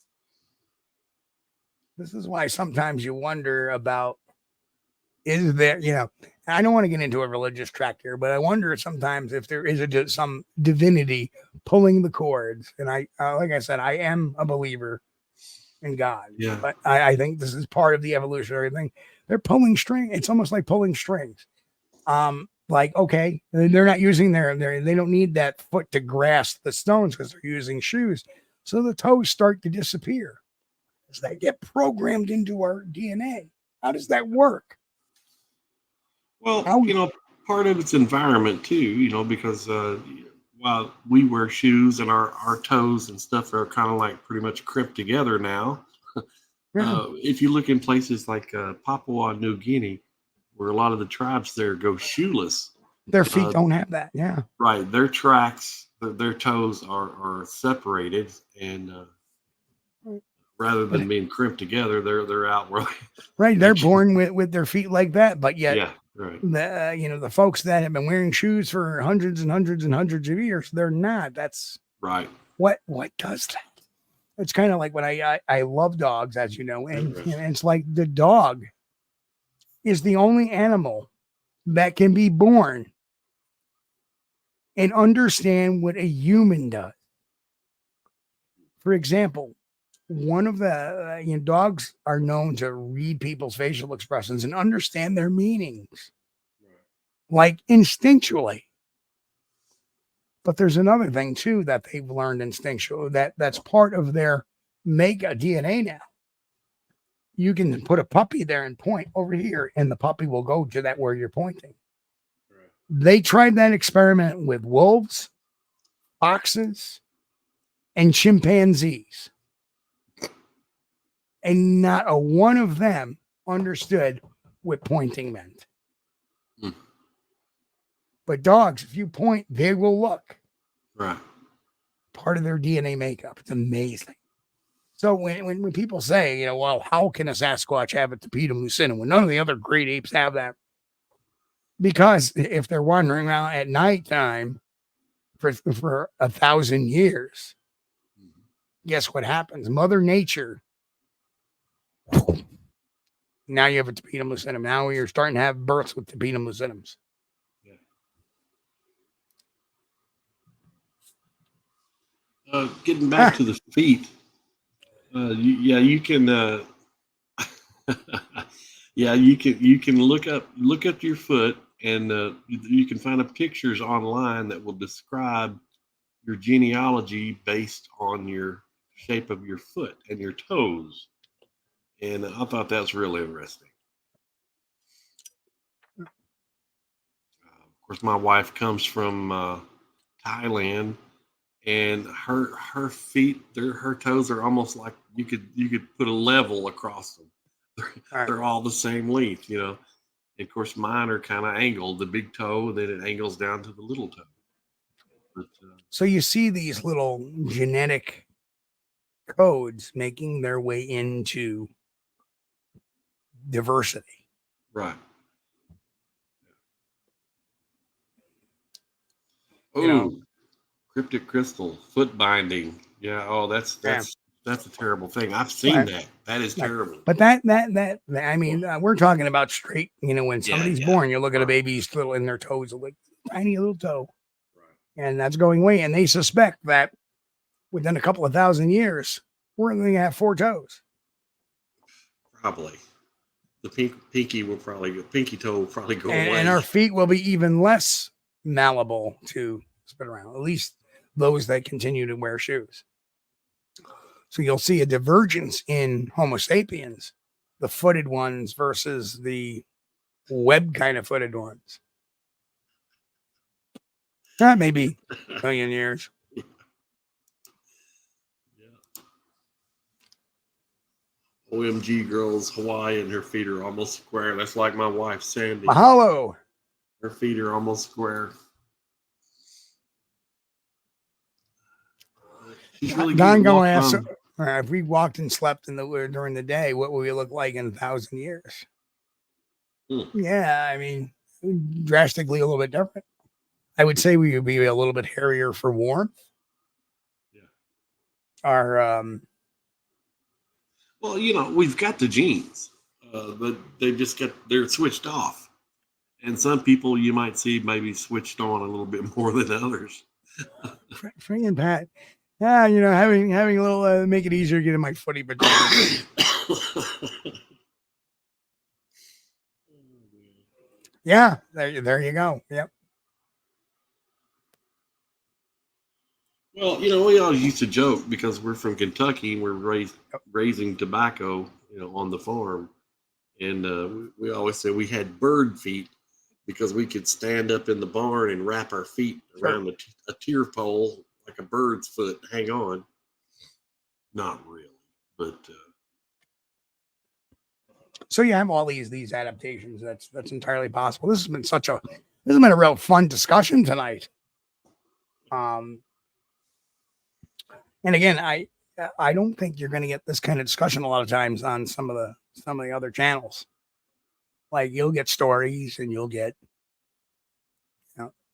why sometimes you wonder about, is there, I don't want to get into a religious track here, but I wonder sometimes if there is some divinity pulling the cords. And like I said, I am a believer in God. Yeah. But I think this is part of the evolutionary thing. They're pulling string. It's almost like pulling strings. Okay, they're not using they don't need that foot to grasp the stones because they're using shoes. So the toes start to disappear. Does that get programmed into our DNA? How does that work? Well, part of it's environment too, because while we wear shoes and our toes and stuff are kind of like pretty much crimped together now. If you look in places like Papua New Guinea, where a lot of the tribes there go shoeless, Their feet don't have that. Yeah. Right. Their tracks, their toes are separated, and rather than being crimped together, they're out where right. They're born with their feet like that, but yet, yeah, right. The folks that have been wearing shoes for hundreds and hundreds and hundreds of years, they're not. That's right. What does that? It's kind of like when I love dogs, as you know, and it's like the dog is the only animal that can be born and understand what a human does. For example, one of the dogs are known to read people's facial expressions and understand their meanings, like instinctually. But there's another thing too that they've learned instinctually that's part of their mega DNA now. You can put a puppy there and point over here, and the puppy will go to that where you're pointing. Right. They tried that experiment with wolves, foxes, and chimpanzees. And not a one of them understood what pointing meant. Hmm. But dogs, if you point, they will look. Right. Part of their DNA makeup. It's amazing. So when people say, well, how can a Sasquatch have a tapetum lucidum when none of the other great apes have that? Because if they're wandering around at nighttime for 1,000 years, guess what happens? Mother Nature. Now you have a tapetum lucidum. Now you're starting to have births with tapetum lucidums. Getting back to the feet, you can, you can look up your foot, and you can find pictures online that will describe your genealogy based on your shape of your foot and your toes, and I thought that's really interesting. Of course, my wife comes from Thailand. And her feet, her toes are almost like you could put a level across them. They're all the same length, And of course, mine are kind of angled. The big toe, then it angles down to the little toe. But, so you see these little genetic codes making their way into diversity, right? Oh. Cryptic crystal, foot binding. Yeah. Oh, that's a terrible thing. I've seen that. That is terrible. But that I mean, we're talking about straight. When somebody's born, you look at a baby's little in their toes, like tiny little toe, and that's going away. And they suspect that within a couple of 1,000 years, we're going to have 4 toes. Probably. The pinky toe will probably go away, and our feet will be even less malleable to spin around. At least those that continue to wear shoes. So you'll see a divergence in Homo sapiens, the footed ones versus the web kind of footed ones. That may be a million years. Yeah. OMG girls, Hawaii, and her feet are almost square. That's like my wife, Sandy. Mahalo. Her feet are almost square. She's really Don going to ask, if we walked and slept during the day, what would we look like in 1,000 years? Yeah, I mean, drastically a little bit different. I would say we would be a little bit hairier for warmth. Yeah. Well, we've got the genes, but they're switched off. And some people you might see maybe switched on a little bit more than others. Friggin' Pat. Yeah, having a little make it easier getting my footy potato. Yeah, there you go. Yep. Well, we always used to joke because we're from Kentucky and we're raising tobacco, on the farm, and we always say we had bird feet because we could stand up in the barn and wrap our feet around a tier pole. Like a bird's foot, hang on. Not really, but so you have all these adaptations. That's entirely possible. This has been such a This has been a real fun discussion tonight. And again, I don't think you're going to get this kind of discussion a lot of times on some of the other channels. Like you'll get stories and you'll get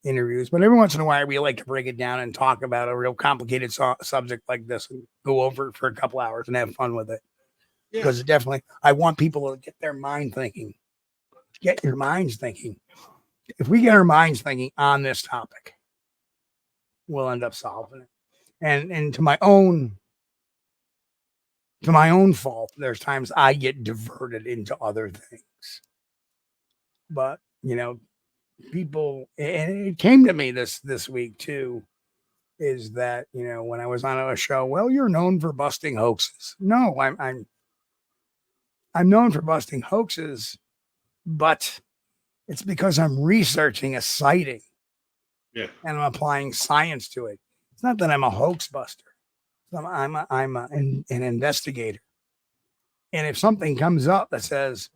interviews, but every once in a while we like to break it down and talk about a real complicated subject like this and go over it for a couple hours and have fun with it. Because it definitely, I want people to get their mind thinking. Get your minds thinking. If we get our minds thinking on this topic, we'll end up solving it. And to my own fault, there's times I get diverted into other things. But people, and it came to me this week too, is that when I was on a show, well, you're known for busting hoaxes. No, I'm known for busting hoaxes, but it's because I'm researching a sighting. Yeah. And I'm applying science to it. It's not that I'm a hoax buster. I'm an investigator. And if something comes up that says,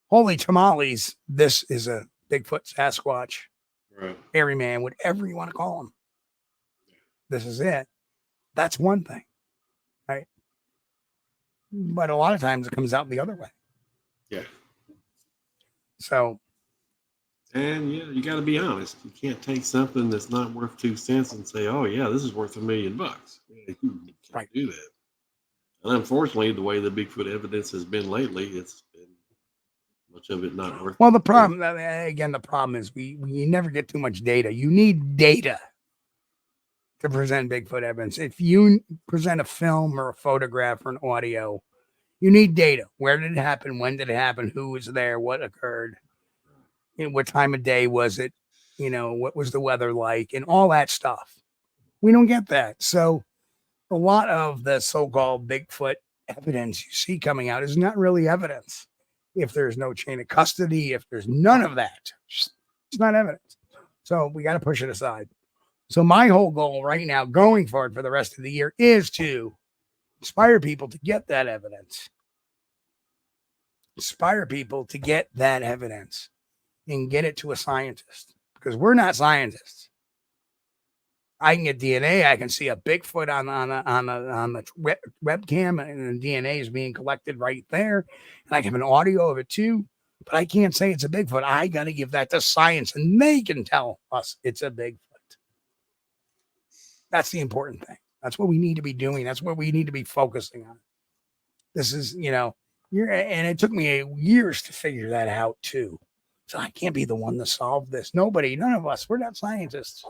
holy tamales, this is a Bigfoot, Sasquatch, right, hairy man, whatever you want to call him. This is it. That's one thing. Right. But a lot of times it comes out the other way. Yeah. So. And you got to be honest. You can't take something that's not worth 2 cents and say, "Oh yeah, this is worth $1 million." You can't do that. And unfortunately, the way the Bigfoot evidence has been lately, it's been much of it not worth. Well, the problem is we never get too much data. You need data to present Bigfoot evidence. If you present a film or a photograph or an audio, you need data. Where did it happen? When did it happen? Who was there? What occurred? What time of day was it? What was the weather like? And all that stuff. We don't get that. So a lot of the so-called Bigfoot evidence you see coming out is not really evidence. If there's no chain of custody, if there's none of that, it's not evidence. So we got to push it aside. So my whole goal right now, going forward for the rest of the year, is to inspire people to get that evidence. Inspire people to get that evidence and get it to a scientist, because we're not scientists. I can get DNA. I can see a Bigfoot on the webcam, and the DNA is being collected right there. And I have an audio of it too, but I can't say it's a Bigfoot. I got to give that to science, and they can tell us it's a Bigfoot. That's the important thing. That's what we need to be doing. That's what we need to be focusing on. This is, and it took me years to figure that out too. So I can't be the one to solve this. None of us, we're not scientists.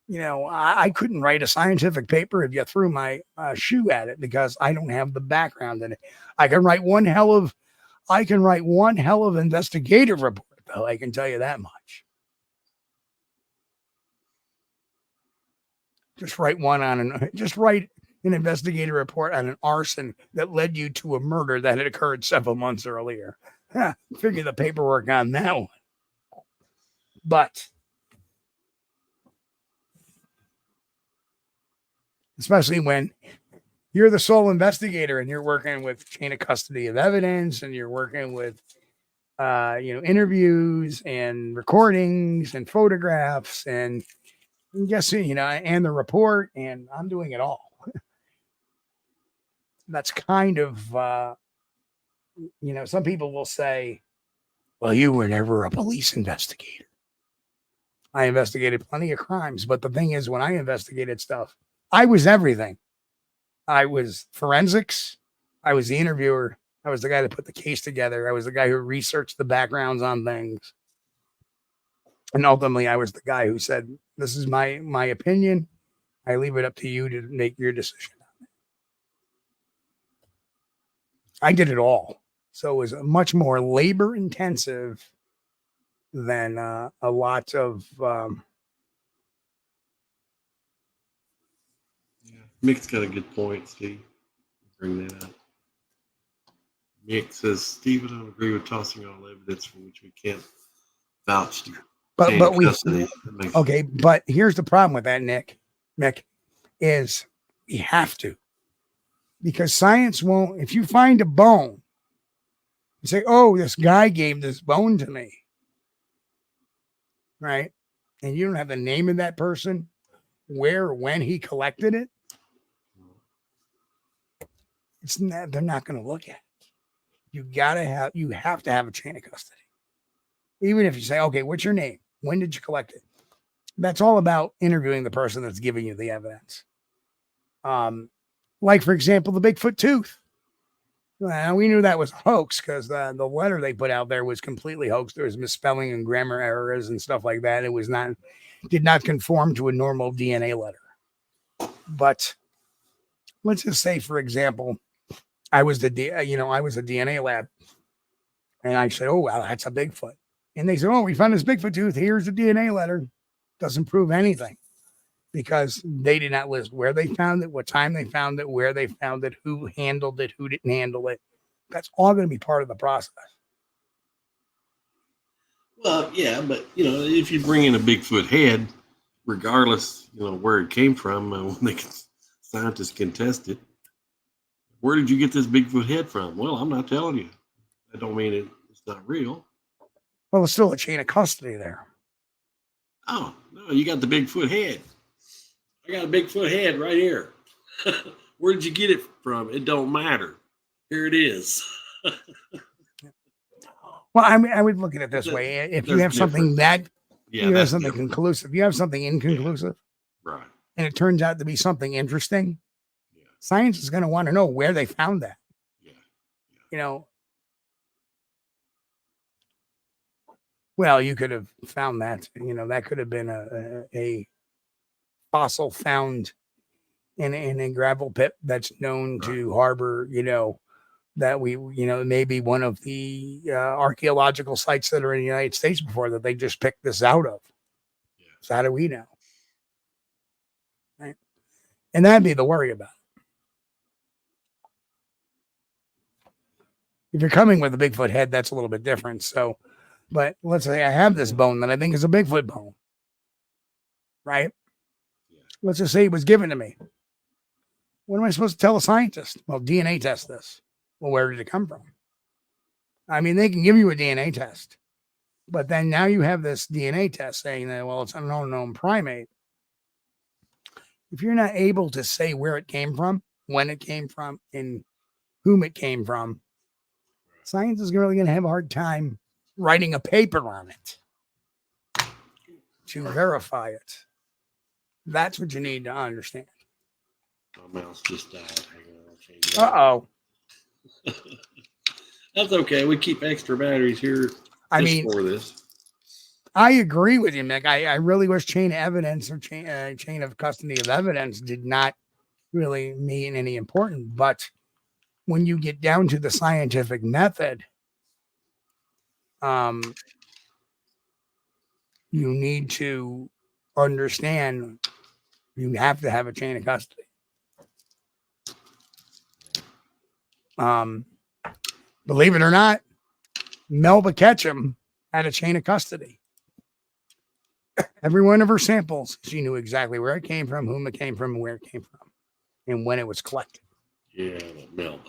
I couldn't write a scientific paper if you threw my shoe at it, because I don't have the background in it. I can write one hell of investigative report, though. I can tell you that much. Just write an investigative report on an arson that led you to a murder that had occurred several months earlier. Figure the paperwork on that one. But especially when you're the sole investigator and you're working with chain of custody of evidence, and you're working with interviews and recordings and photographs and and the report, and I'm doing it all. That's kind of some people will say, well, you were never a police investigator. I investigated plenty of crimes, but the thing is, when I investigated stuff, I was everything. I was forensics. I was the interviewer. I was the guy that put the case together. I was the guy who researched the backgrounds on things. And ultimately, I was the guy who said, this is my opinion. I leave it up to you to make your decision. I did it all. So it was much more labor intensive than a lot of. Mick's got a good point, Steve. Bring that up. Mick says, Steve, I don't agree with tossing all evidence for which we can't vouch to. But here's the problem with that, Mick, is we have to. Because science won't, if you find a bone, you say, oh, this guy gave this bone to me. right? And you don't have the name of that person, where, when he collected it, it's not, they're not going to look at it. You have to have a chain of custody. Even if you say, okay, what's your name? When did you collect it? That's all about interviewing the person that's giving you the evidence. Like, for example, the Bigfoot tooth. Well, we knew that was a hoax because the letter they put out there was completely hoax. There was misspelling and grammar errors and stuff like that. It was did not conform to a normal DNA letter. But let's just say, for example, I was a DNA lab, and I said, "Oh, wow, that's a Bigfoot." And they said, "Oh, we found this Bigfoot tooth. Here's the DNA letter." Doesn't prove anything because they did not list where they found it, what time they found it, where they found it, who handled it, who didn't handle it. That's all going to be part of the process. Well, yeah, but if you bring in a Bigfoot head, regardless, where it came from, when scientists can test it, where did you get this Bigfoot head from? Well, I'm not telling you. That don't mean it's not real. Well, there's still a chain of custody there. Oh, no, you got the Bigfoot head. I got a Bigfoot head right here. Where did you get it from? It don't matter. Here it is. Well, I would look at it this way. If you have something you have something conclusive, you have something inconclusive, right? And it turns out to be something interesting, science is going to want to know where they found that. Well, you could have found that, that could have been a fossil found in a gravel pit that's known to harbor, that maybe one of the archaeological sites that are in the United States before that they just picked this out of. Yeah. So how do we know? Right. And that'd be the worry about it. If you're coming with a Bigfoot head, that's a little bit different. So, but let's say I have this bone that I think is a Bigfoot bone, right? Yeah. Let's just say it was given to me. What am I supposed to tell a scientist? Well, DNA test this. Well, where did it come from? I mean, they can give you a DNA test, but then now you have this DNA test saying that, well, it's an unknown primate. If you're not able to say where it came from, when it came from, and whom it came from, science is really going to have a hard time writing a paper on it to verify it. That's what you need to understand. My mouse just died. Hang on, I'll change it. Uh-oh. That's okay. We keep extra batteries here for this. I agree with you, Mick. I really wish chain of evidence or chain of custody of evidence did not really mean any important. But when you get down to the scientific method, you need to understand you have to have a chain of custody. Believe it or not, Melba Ketchum had a chain of custody. Every one of her samples, she knew exactly where it came from, whom it came from, and where it came from, and when it was collected. Yeah, Melba.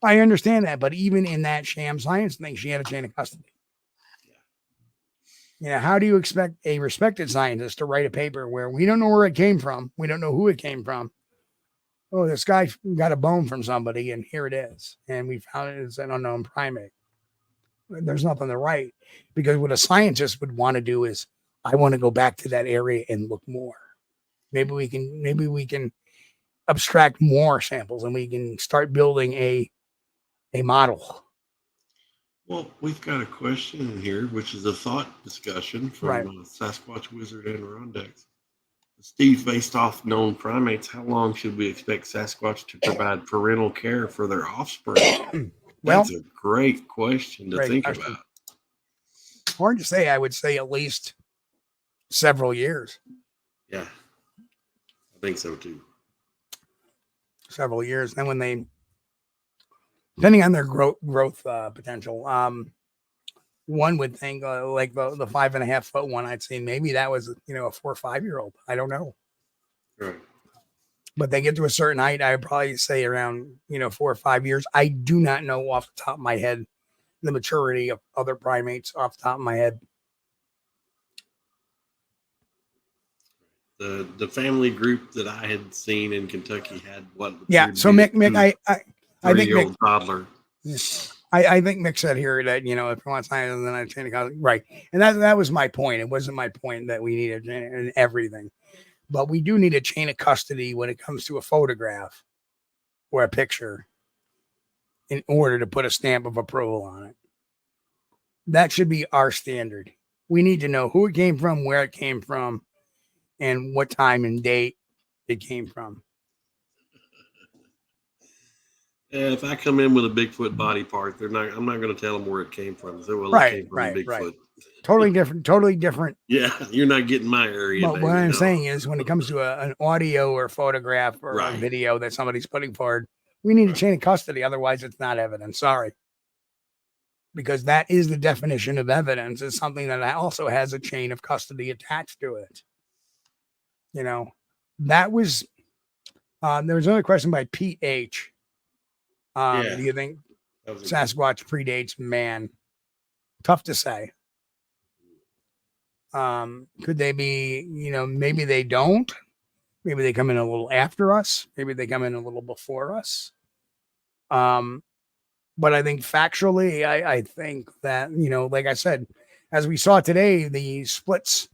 I understand that, but even in that sham science thing, she had a chain of custody. How do you expect a respected scientist to write a paper where we don't know where it came from, we don't know who it came from? Oh, this guy got a bone from somebody, and here it is, and we found it as an unknown primate. There's nothing to write, because what a scientist would want to do is, I want to go back to that area and look more. Maybe we can abstract more samples, and we can start building a model. Well, we've got a question in here, which is a thought discussion from Sasquatch Wizard and Rondex. Steve, based off known primates, how long should we expect Sasquatch to provide parental care for their offspring? That's a great question to think about. Hard to say. I would say at least several years. Yeah, I think so too. Several years. Then when they, depending on their growth potential, one would think like the 5.5 foot one, I'd say maybe that was, a 4 or 5 year old. I don't know. Right. But they get to a certain height, I would probably say around, 4 or 5 years. I do not know off the top of my head the maturity of other primates off the top of my head. the family group that I had seen in Kentucky had what? Yeah. So Mick, I think Mick, toddler. I think Mick said here that, you know, if you want something, then I change the right. And that was my point. It wasn't my point that we needed everything, but we do need a chain of custody when it comes to a photograph or a picture in order to put a stamp of approval on it. That should be our standard. We need to know who it came from, where it came from, and what time and date it came from. If I come in with a Bigfoot body part, I'm not going to tell them where it came from. Say, well, it came from Bigfoot. Right. Totally different. Yeah, you're not getting my area. But what I'm saying is, when it comes to an audio or photograph or a video that somebody's putting forward, we need a chain of custody. Otherwise, it's not evidence. Sorry. Because that is the definition of evidence, is something that also has a chain of custody attached to it. You know, that was, there was another question by Pete H. Do you think Sasquatch predates man? Tough to say. Could they be, you know, maybe they don't. Maybe they come in a little after us. Maybe they come in a little before us. But I think factually, I think that, you know, like I said, as we saw today, the splits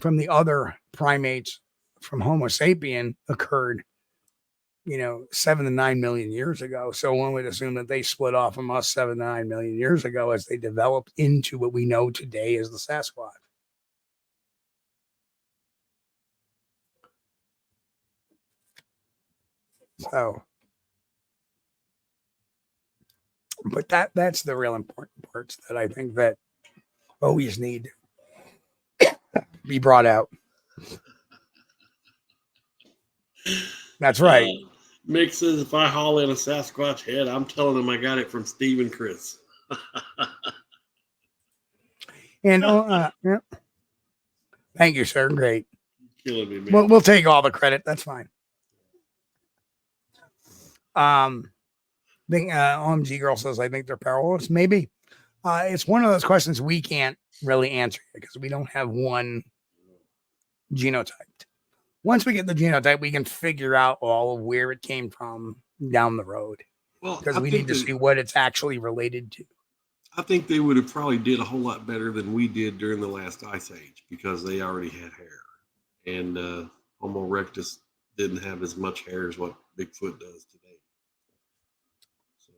from the other primates from Homo sapien occurred, you know, 7 to 9 million years ago. So one would assume that they split off from us 7 to 9 million years ago as they developed into what we know today as the Sasquatch. So, but that's the real important parts that I think that always need to be brought out. That's right. Mick says, if I haul in a Sasquatch head, I'm telling them I got it from Steve and Chris. And yeah. Thank you, sir. Great. Killing me, man. We'll take all the credit. That's fine. Think OMG girl says, I think they're powerless. Maybe. It's one of those questions we can't really answer because we don't have one genotype. Once we get the genotype, we can figure out all of where it came from down the road. Well, because we need to see what it's actually related to. I think they would have probably did a whole lot better than we did during the last ice age because they already had hair, and Homo erectus didn't have as much hair as what Bigfoot does today. So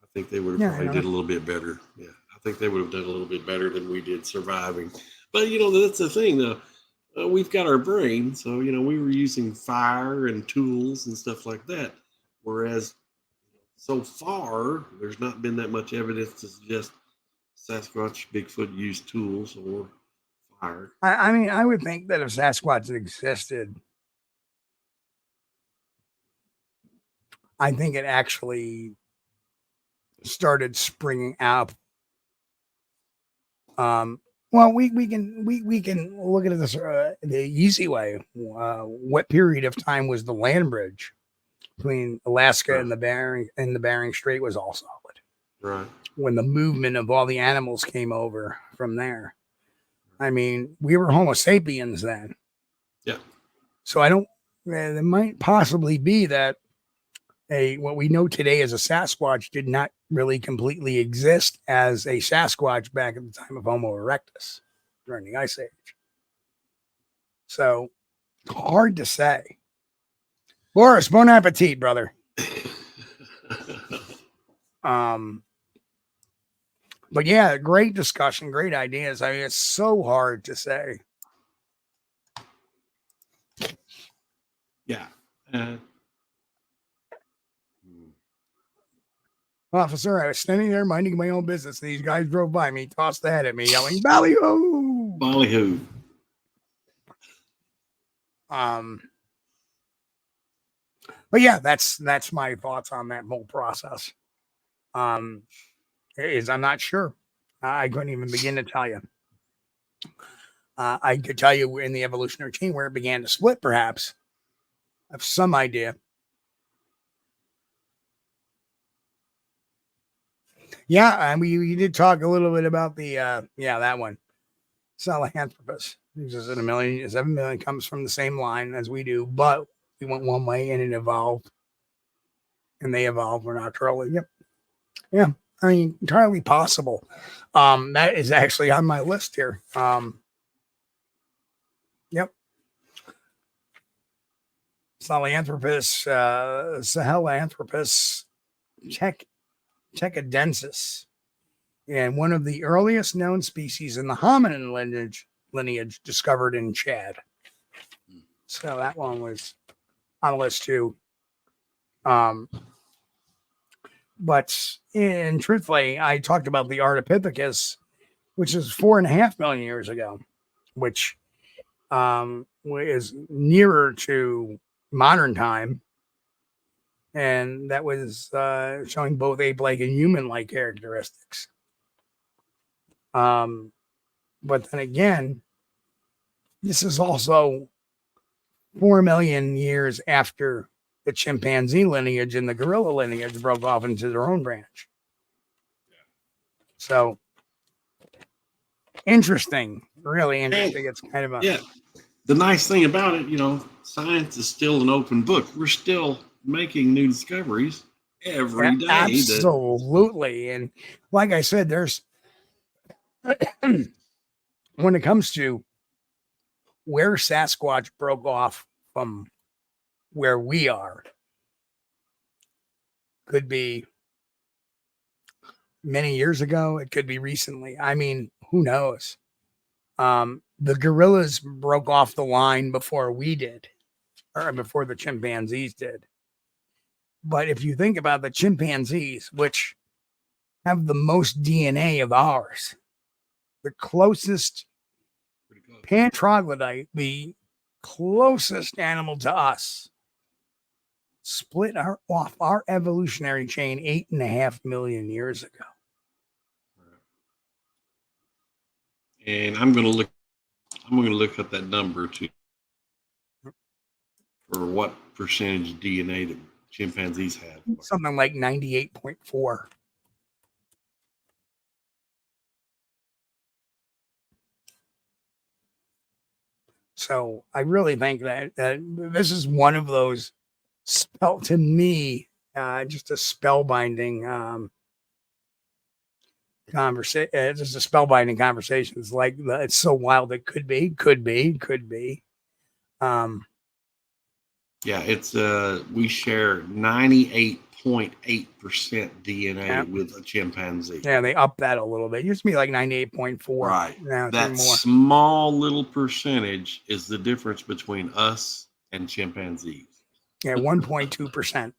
I think they would have probably did a little bit better. Yeah, I think they would have done a little bit better than we did surviving. But you know, that's the thing though. We've got our brain, so you know we were using fire and tools and stuff like that. Whereas so far, there's not been that much evidence to suggest Sasquatch, Bigfoot used tools or fire. I mean, I would think that if Sasquatch existed, I think it actually started springing up. Well, we can look at this the easy way. What period of time was the land bridge between Alaska and the Bering Strait was all solid? Right. When the movement of all the animals came over from there. I mean, we were Homo sapiens then. Yeah. So there might possibly be that what we know today as a Sasquatch did not really completely exist as a Sasquatch back at the time of Homo erectus during the Ice Age. So hard to say. Boris, bon appetit, brother. But yeah, great discussion, great ideas. I mean, it's so hard to say. Yeah. Officer, I was standing there minding my own business, and these guys drove by me, tossed the head at me, yelling, "Ballyhoo! Ballyhoo!" But yeah, that's my thoughts on that whole process. I'm not sure. I couldn't even begin to tell you. I could tell you in the evolutionary chain where it began to split, perhaps. I have some idea. Yeah, and we did talk a little bit about the that one, Sahelanthropus. Just in a million, 7 million comes from the same line as we do, but we went one way and it evolved, and they evolved. We're not trolling. Yep. Yeah. I mean, entirely possible. That is actually on my list here. Yep. Sahelanthropus tecadensis, and one of the earliest known species in the hominin lineage discovered in Chad. So that one was on the list too. But truthfully, I talked about the Ardipithecus, which is 4.5 million years ago, which is nearer to modern time. And that was showing both ape-like and human-like characteristics. But then again, this is also 4 million years after the chimpanzee lineage and the gorilla lineage broke off into their own branch. So interesting, really interesting. It's kind of a The nice thing about it, science is still an open book. We're still making new discoveries every day. Absolutely. And like I said, there's when it comes to where Sasquatch broke off from where we are, could be many years ago, it could be recently. I mean, who knows? The gorillas broke off the line before we did, or before the chimpanzees did. But if you think about the chimpanzees, which have the most DNA of ours, the closest pan-troglodyte, the closest animal to us, split off our evolutionary chain 8.5 million years ago. And I'm going to look up that number too, for what percentage DNA that chimpanzees have. Something like 98.4. So I really think that this is one of those just a spellbinding conversation. Just a spellbinding conversation. It's like it's so wild. It could be. Yeah, it's we share 98.8% DNA with a chimpanzee. Yeah, they upped that a little bit. It used to be like 98.4. Right. Now that small little percentage is the difference between us and chimpanzees. Yeah, 1.2%.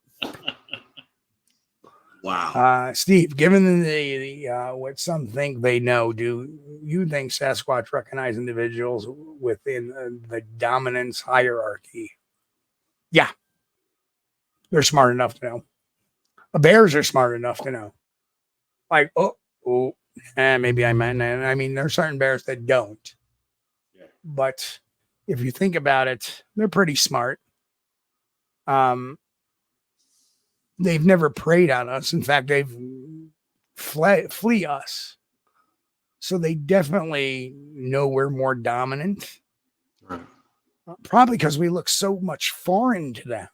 Wow. Steve, given the what some think they know, do you think Sasquatch recognize individuals within the dominance hierarchy? Yeah. They're smart enough to know. Bears are smart enough to know. Like, maybe I meant. I mean, there are certain bears that don't. Yeah. But if you think about it, they're pretty smart. They've never preyed on us. In fact, they've flee us. So they definitely know we're more dominant. Right. Probably because we look so much foreign to them.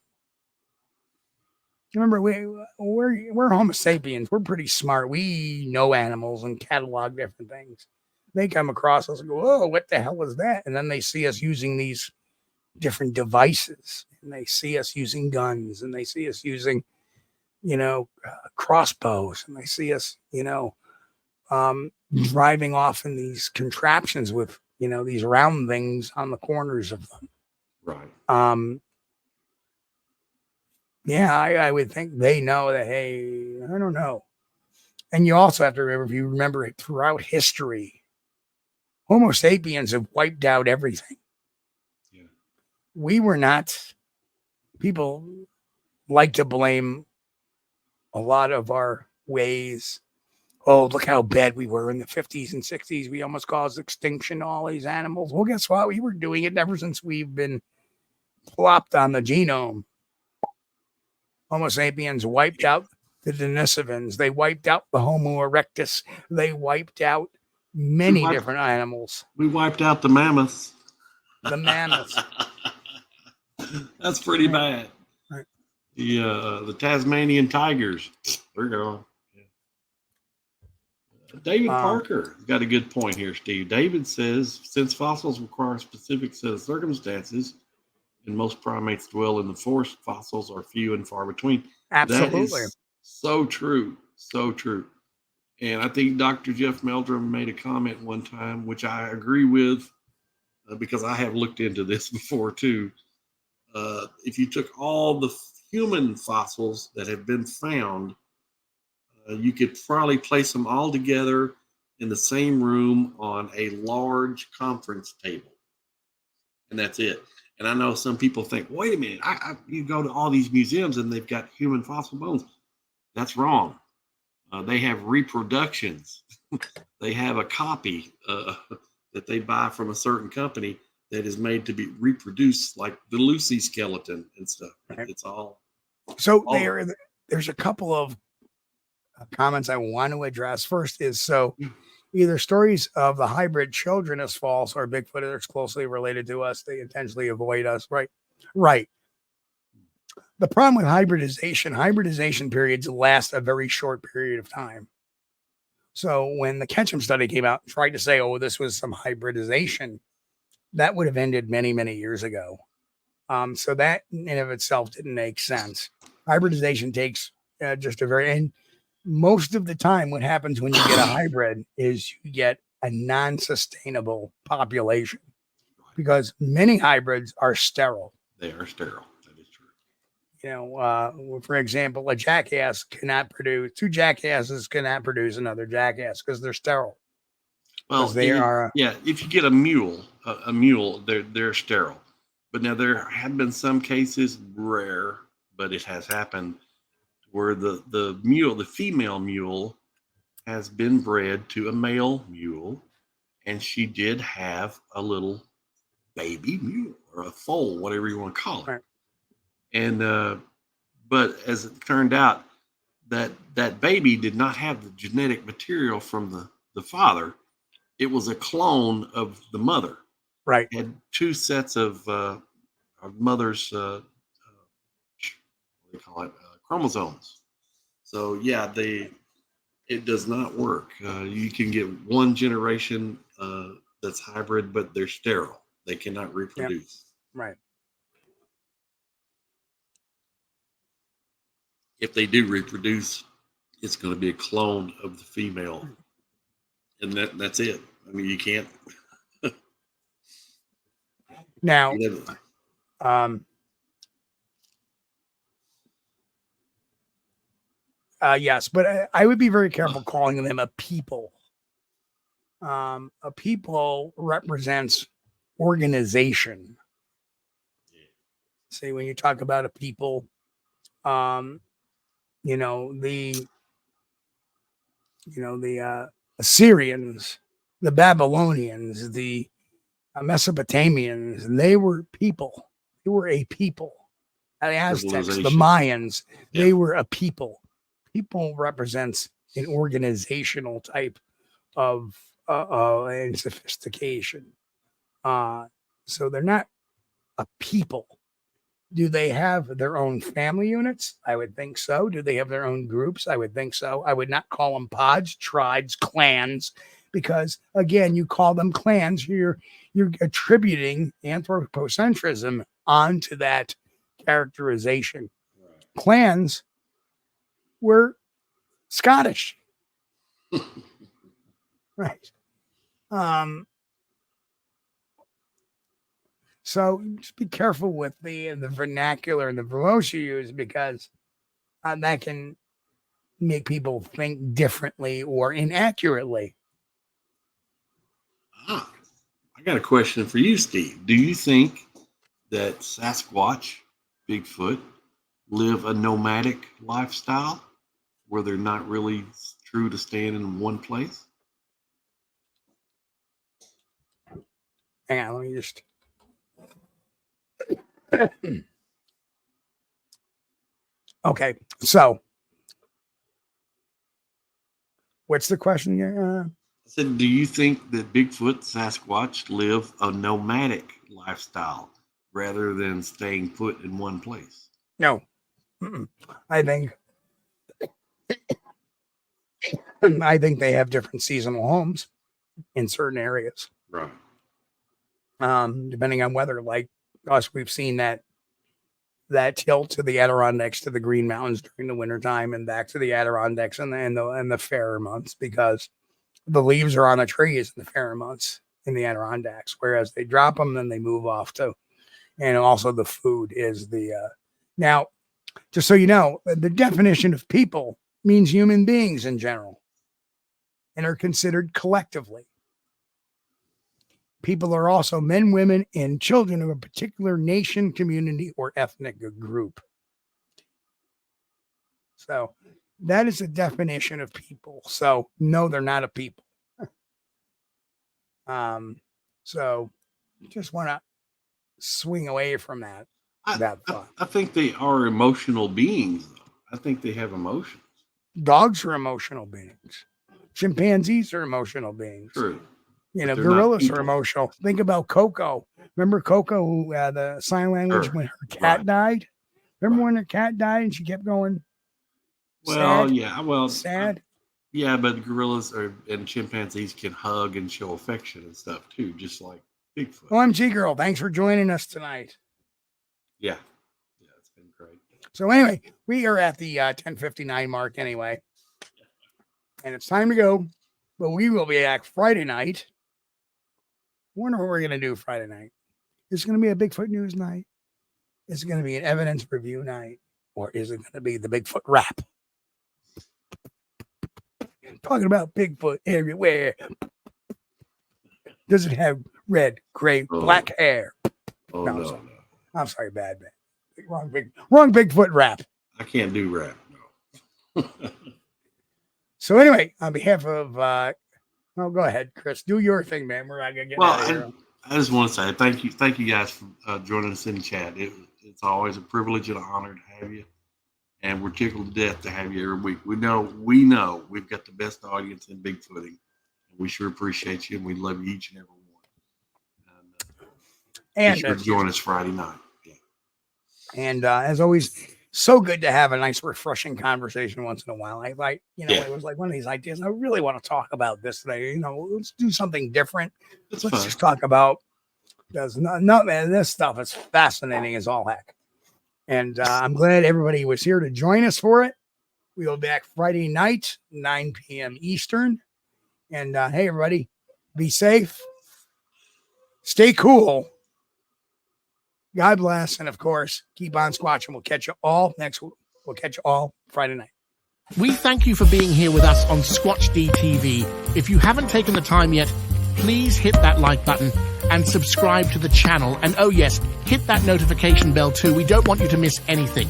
Remember, we're Homo sapiens. We're pretty smart. We know animals and catalog different things. They come across us and go, "Oh, what the hell is that?" And then they see us using these different devices, and they see us using guns, and they see us using, crossbows, and they see us, driving off in these contraptions with, these round things on the corners of them. Right. Yeah, I would think they know that, hey, I don't know. And you also have to remember, if you remember it throughout history, Homo sapiens have wiped out everything. Yeah. We were not, people like to blame a lot of our ways. Oh, look how bad we were in the 50s and 60s. We almost caused extinction to all these animals. Well, guess what? We were doing it ever since we've been plopped on the genome. Homo sapiens wiped out the Denisovans. They wiped out the Homo erectus. They wiped out many different animals. We wiped out the mammoths. The mammoths. That's pretty bad. Right. The Tasmanian tigers. They're gone. David Parker got a good point here, Steve. David says, since fossils require a specific set of circumstances, and most primates dwell in the forest, fossils are few and far between. Absolutely. That is so true. So true. And I think Dr. Jeff Meldrum made a comment one time, which I agree with, because I have looked into this before too. If you took all the human fossils that have been found, you could probably place them all together in the same room on a large conference table. And that's it. And I know some people think, wait a minute, you go to all these museums and they've got human fossil bones. That's wrong. They have reproductions. They have a copy that they buy from a certain company that is made to be reproduced, like the Lucy skeleton and stuff. Right. It's all. So there's a couple of comments I want to address. First is, so either stories of the hybrid children is false, or Bigfoot is closely related to us. They intentionally avoid us. Right. The problem with hybridization periods last a very short period of time. So when the Ketchum study came out and tried to say, oh, this was some hybridization, that would have ended many, many years ago. So that in and of itself didn't make sense. Hybridization takes just a very, and most of the time what happens when you get a hybrid is you get a non-sustainable population, because many hybrids are sterile. They are sterile. That is true. You know, for example, a jackass cannot produce, two jackasses cannot produce another jackass because they're sterile. Well, if you get a mule, they're sterile. But now there have been some cases, rare, but it has happened, where the female mule has been bred to a male mule, and she did have a little baby mule or a foal, whatever you want to call it. Right. And but as it turned out, that baby did not have the genetic material from the father. It was a clone of the mother. Right. It had two sets of mother's what do they call it, chromosomes. So yeah, it does not work. You can get one generation that's hybrid, but they're sterile. They cannot reproduce. Yep. Right. If they do reproduce, it's going to be a clone of the female, and that's it. I mean, you can't. Now, yes, but I would be very careful calling them a people. A people represents organization. See, when you talk about a people, the Assyrians, the Babylonians, the Mesopotamians, they were people. They were a people. The Aztecs, the Mayans, they were a people. People represents an organizational type of and sophistication. So they're not a people. Do they have their own family units? I would think so. Do they have their own groups? I would think so. I would not call them pods, tribes, clans, because again, you call them clans, you're attributing anthropocentrism onto that characterization. Right. Clans were Scottish. Right. So just be careful with the vernacular and the verbose you use, because that can make people think differently or inaccurately. I got a question for you, Steve. Do you think that Sasquatch, Bigfoot, live a nomadic lifestyle where they're not really true to staying in one place? Hang on, let me just. Okay, so what's the question here? I said, do you think that Bigfoot, Sasquatch live a nomadic lifestyle rather than staying put in one place. No. I think they have different seasonal homes in certain areas. Right. Depending on weather, like us, we've seen that tilt to the Adirondacks to the Green Mountains during the wintertime and back to the Adirondacks in the fairer months, because the leaves are on the trees in the fairer months in the Adirondacks, whereas they drop them, then they move off to, and also the food is now, just so you know, the definition of people means human beings in general and are considered collectively. People are also men, women, and children of a particular nation, community, or ethnic group. So that is the definition of people. So no, they're not a people. So just want to swing away from that. I think they are emotional beings, though. I think they have emotions. Dogs are emotional beings. Chimpanzees are emotional beings. True. Gorillas are emotional. Think about Coco. Remember Coco, who had the sign language when her cat died? Remember when her cat died and she kept going? Well, sad? Yeah. Well, sad. Yeah, but gorillas and chimpanzees can hug and show affection and stuff too, just like Bigfoot. OMG girl, thanks for joining us tonight. Yeah, it's been great. So anyway, we are at the 10:59 mark anyway, and it's time to go. But we will be back Friday night. I wonder what we're going to do Friday night. Is it going to be a Bigfoot news night? Is it going to be an evidence review night? Or is it going to be the Bigfoot rap? Talking about Bigfoot everywhere. Does it have red, gray, black hair? No. I'm sorry, bad man. Wrong Bigfoot rap. I can't do rap, no. So anyway, on behalf of, go ahead, Chris. Do your thing, man. We're not going to get out of here. I just want to say thank you guys for joining us in the chat. It's always a privilege and an honor to have you. And we're tickled to death to have you every week. We know we've got the best audience in Bigfooting. And we sure appreciate you, and we love you each and every one. And be sure to join us Friday night. Yeah. And as always, so good to have a nice, refreshing conversation once in a while. It was like one of these ideas. I really want to talk about this today. Let's do something different. Let's just talk about this. Man, this stuff is fascinating as all heck. And I'm glad everybody was here to join us for it. We'll be back Friday night, 9 p.m. Eastern. And hey, everybody, be safe. Stay cool. God bless. And of course, keep on squatching. We'll catch you all next week. We'll catch you all Friday night. We thank you for being here with us on Squatch-D TV. If you haven't taken the time yet, please hit that like button and subscribe to the channel. And oh yes, hit that notification bell too. We don't want you to miss anything.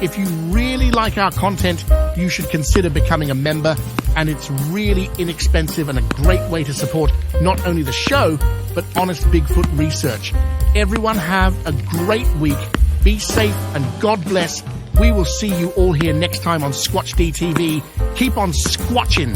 If you really like our content, you should consider becoming a member. And it's really inexpensive and a great way to support not only the show, but honest Bigfoot research. Everyone have a great week. Be safe and God bless. We will see you all here next time on Squatch-D TV. Keep on squatching.